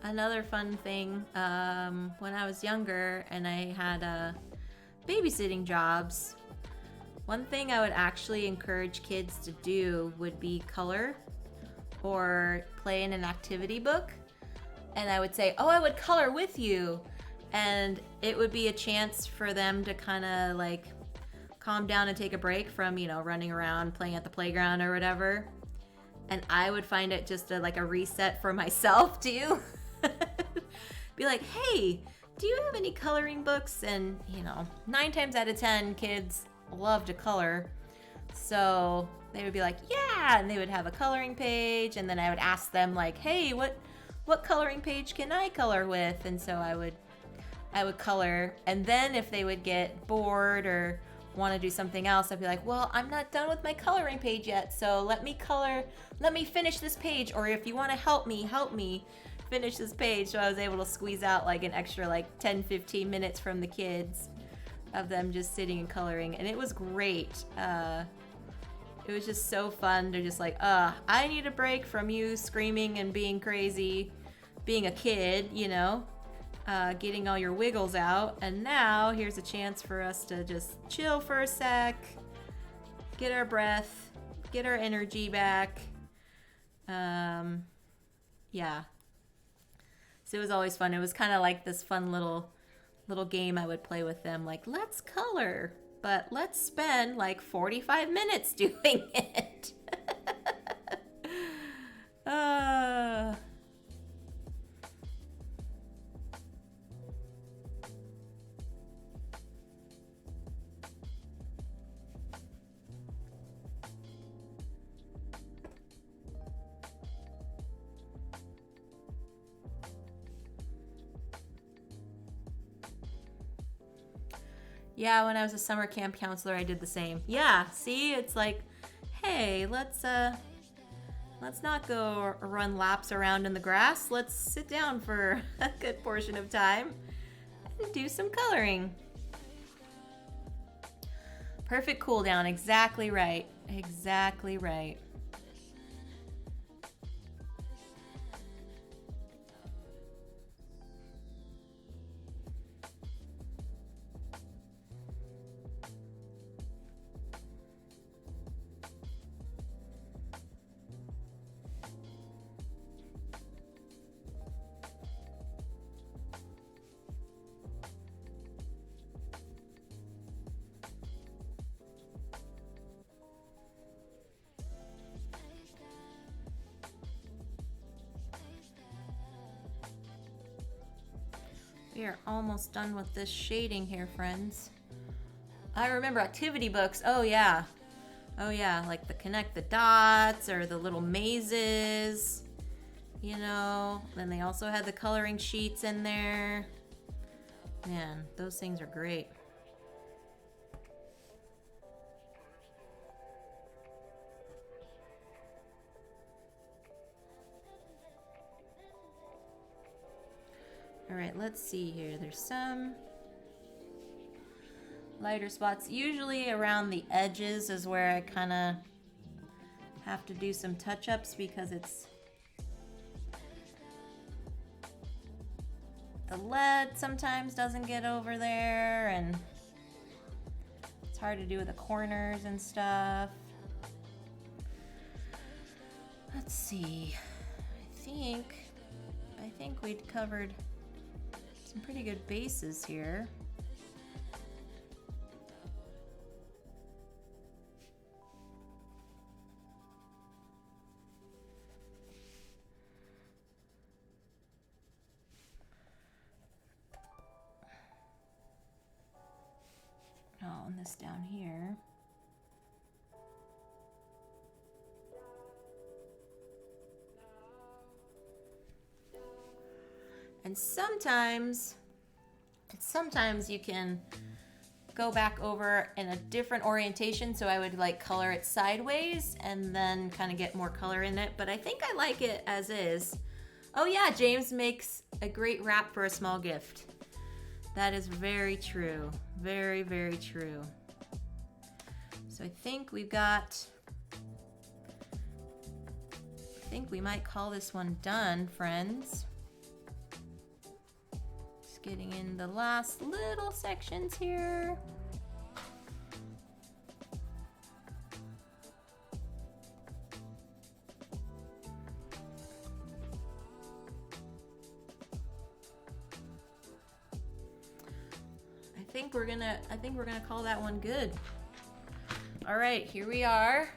Another fun thing, when I was younger and I had babysitting jobs, one thing I would actually encourage kids to do would be color or play in an activity book. And I would say, oh, I would color with you. And it would be a chance for them to kind of like calm down and take a break from, you know, running around, playing at the playground or whatever. And I would find it just like a reset for myself too. Be like, hey, do you have any coloring books? And, you know, 9 times out of 10 kids love to color. So they would be like, yeah, and they would have a coloring page. And then I would ask them like, hey, what coloring page can I color with? And so I would color. And then if they would get bored or want to do something else, I'd be like, well, I'm not done with my coloring page yet. So let me finish this page. Or if you want to help me finish this page. So I was able to squeeze out like an extra like 10-15 minutes from the kids of them just sitting and coloring, and it was great. It was just so fun to just like, I need a break from you screaming and being crazy, being a kid, you know, getting all your wiggles out. And now here's a chance for us to just chill for a sec, get our breath, get our energy back. Yeah. So it was always fun. It was kind of like this fun little game I would play with them. Like, let's color, but let's spend like 45 minutes doing it. Yeah, when I was a summer camp counselor, I did the same. Yeah, see, it's like, hey, let's not go run laps around in the grass. Let's sit down for a good portion of time and do some coloring. Perfect cool down, exactly right. Exactly right. We are almost done with this shading here, friends. I remember activity books. Oh yeah. Oh yeah, like the connect the dots or the little mazes. You know, then they also had the coloring sheets in there. Man, those things are great. All right, let's see here. There's some lighter spots. Usually around the edges is where I kind of have to do some touch-ups because it's the lead sometimes doesn't get over there and it's hard to do with the corners and stuff. Let's see. I think we'd covered some pretty good bases here. Oh, and this down here. And sometimes you can go back over in a different orientation, so I would like color it sideways and then kind of get more color in it, but I think I like it as is. Oh yeah, James makes a great wrap for a small gift. That is very true. Very, very true. So I think we've got, I think we might call this one done, friends. Just getting in the last little sections here. I think we're gonna call that one good. All right, here we are.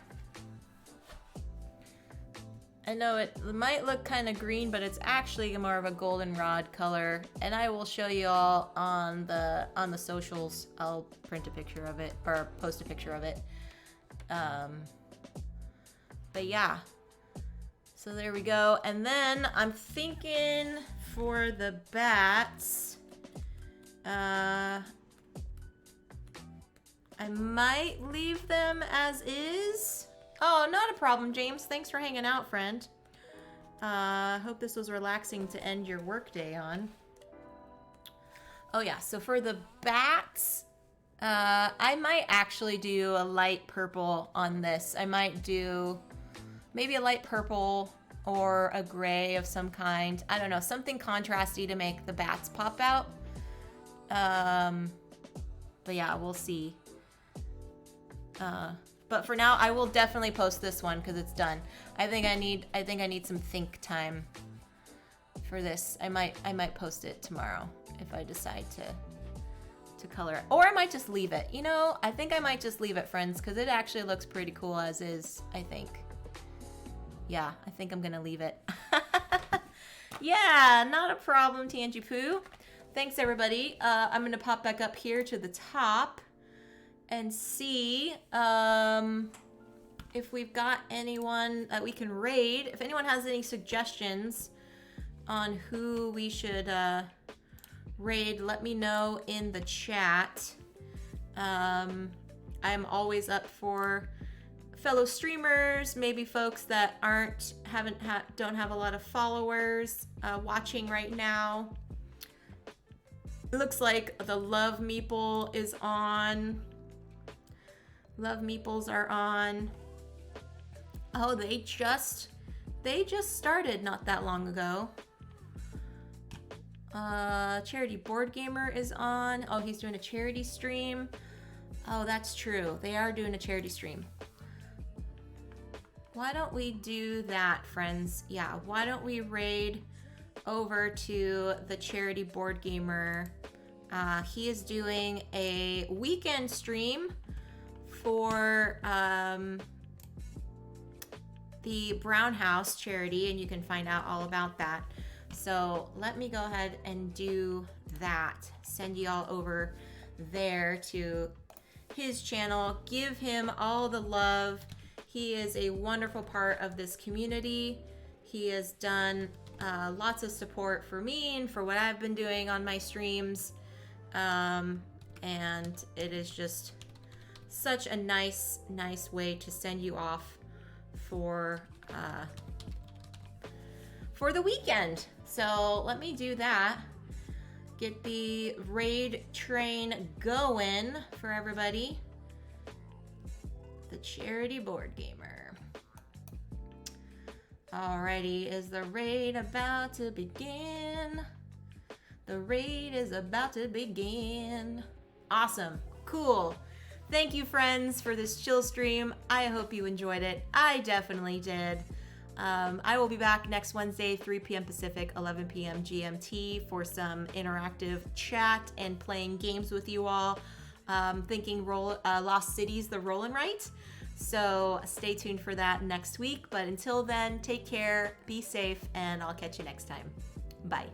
I know it might look kind of green, but it's actually more of a goldenrod color, and I will show you all on the socials. I'll print a picture of it or post a picture of it. But yeah, so there we go. And then I'm thinking for the bats, I might leave them as is. Oh, not a problem, James. Thanks for hanging out, friend. Hope this was relaxing to end your workday on. Oh yeah, so for the bats, I might actually do a light purple on this. I might do maybe a light purple or a gray of some kind. I don't know, something contrasty to make the bats pop out. But yeah, we'll see. But for now, I will definitely post this one because it's done. I think I need some think time for this. I might post it tomorrow if I decide to color it, or I might just leave it. You know, I think I might just leave it, friends, because it actually looks pretty cool as is. I think. Yeah, I think I'm gonna leave it. Yeah, not a problem, Tangy Poo. Thanks, everybody. I'm gonna pop back up here to the top and see if we've got anyone that we can raid. If anyone has any suggestions on who we should raid, let me know in the chat. I'm always up for fellow streamers, maybe folks that don't have a lot of followers watching right now. It looks like the Love Meeple is on. Love Meeples are on. Oh, they just started not that long ago. Charity Board Gamer is on. Oh, he's doing a charity stream. Oh, that's true. They are doing a charity stream. Why don't we do that, friends? Yeah, why don't we raid over to the Charity Board Gamer. He is doing a weekend stream for the Brown House charity, and you can find out all about that. So let me go ahead and do that. Send you all over there to his channel. Give him all the love. He is a wonderful part of this community. He has done lots of support for me and for what I've been doing on my streams. And it is just such a nice way to send you off for the weekend. So let me do that. Get the raid train going for everybody. The charity board gamer. Alrighty, is the raid about to begin? The raid is about to begin. Awesome, cool. Thank you, friends, for this chill stream. I hope you enjoyed it. I definitely did. I will be back next Wednesday, 3 p.m. Pacific, 11 p.m. GMT for some interactive chat and playing games with you all. Thinking Lost Cities, the roll and write. So stay tuned for that next week. But until then, take care, be safe, and I'll catch you next time. Bye.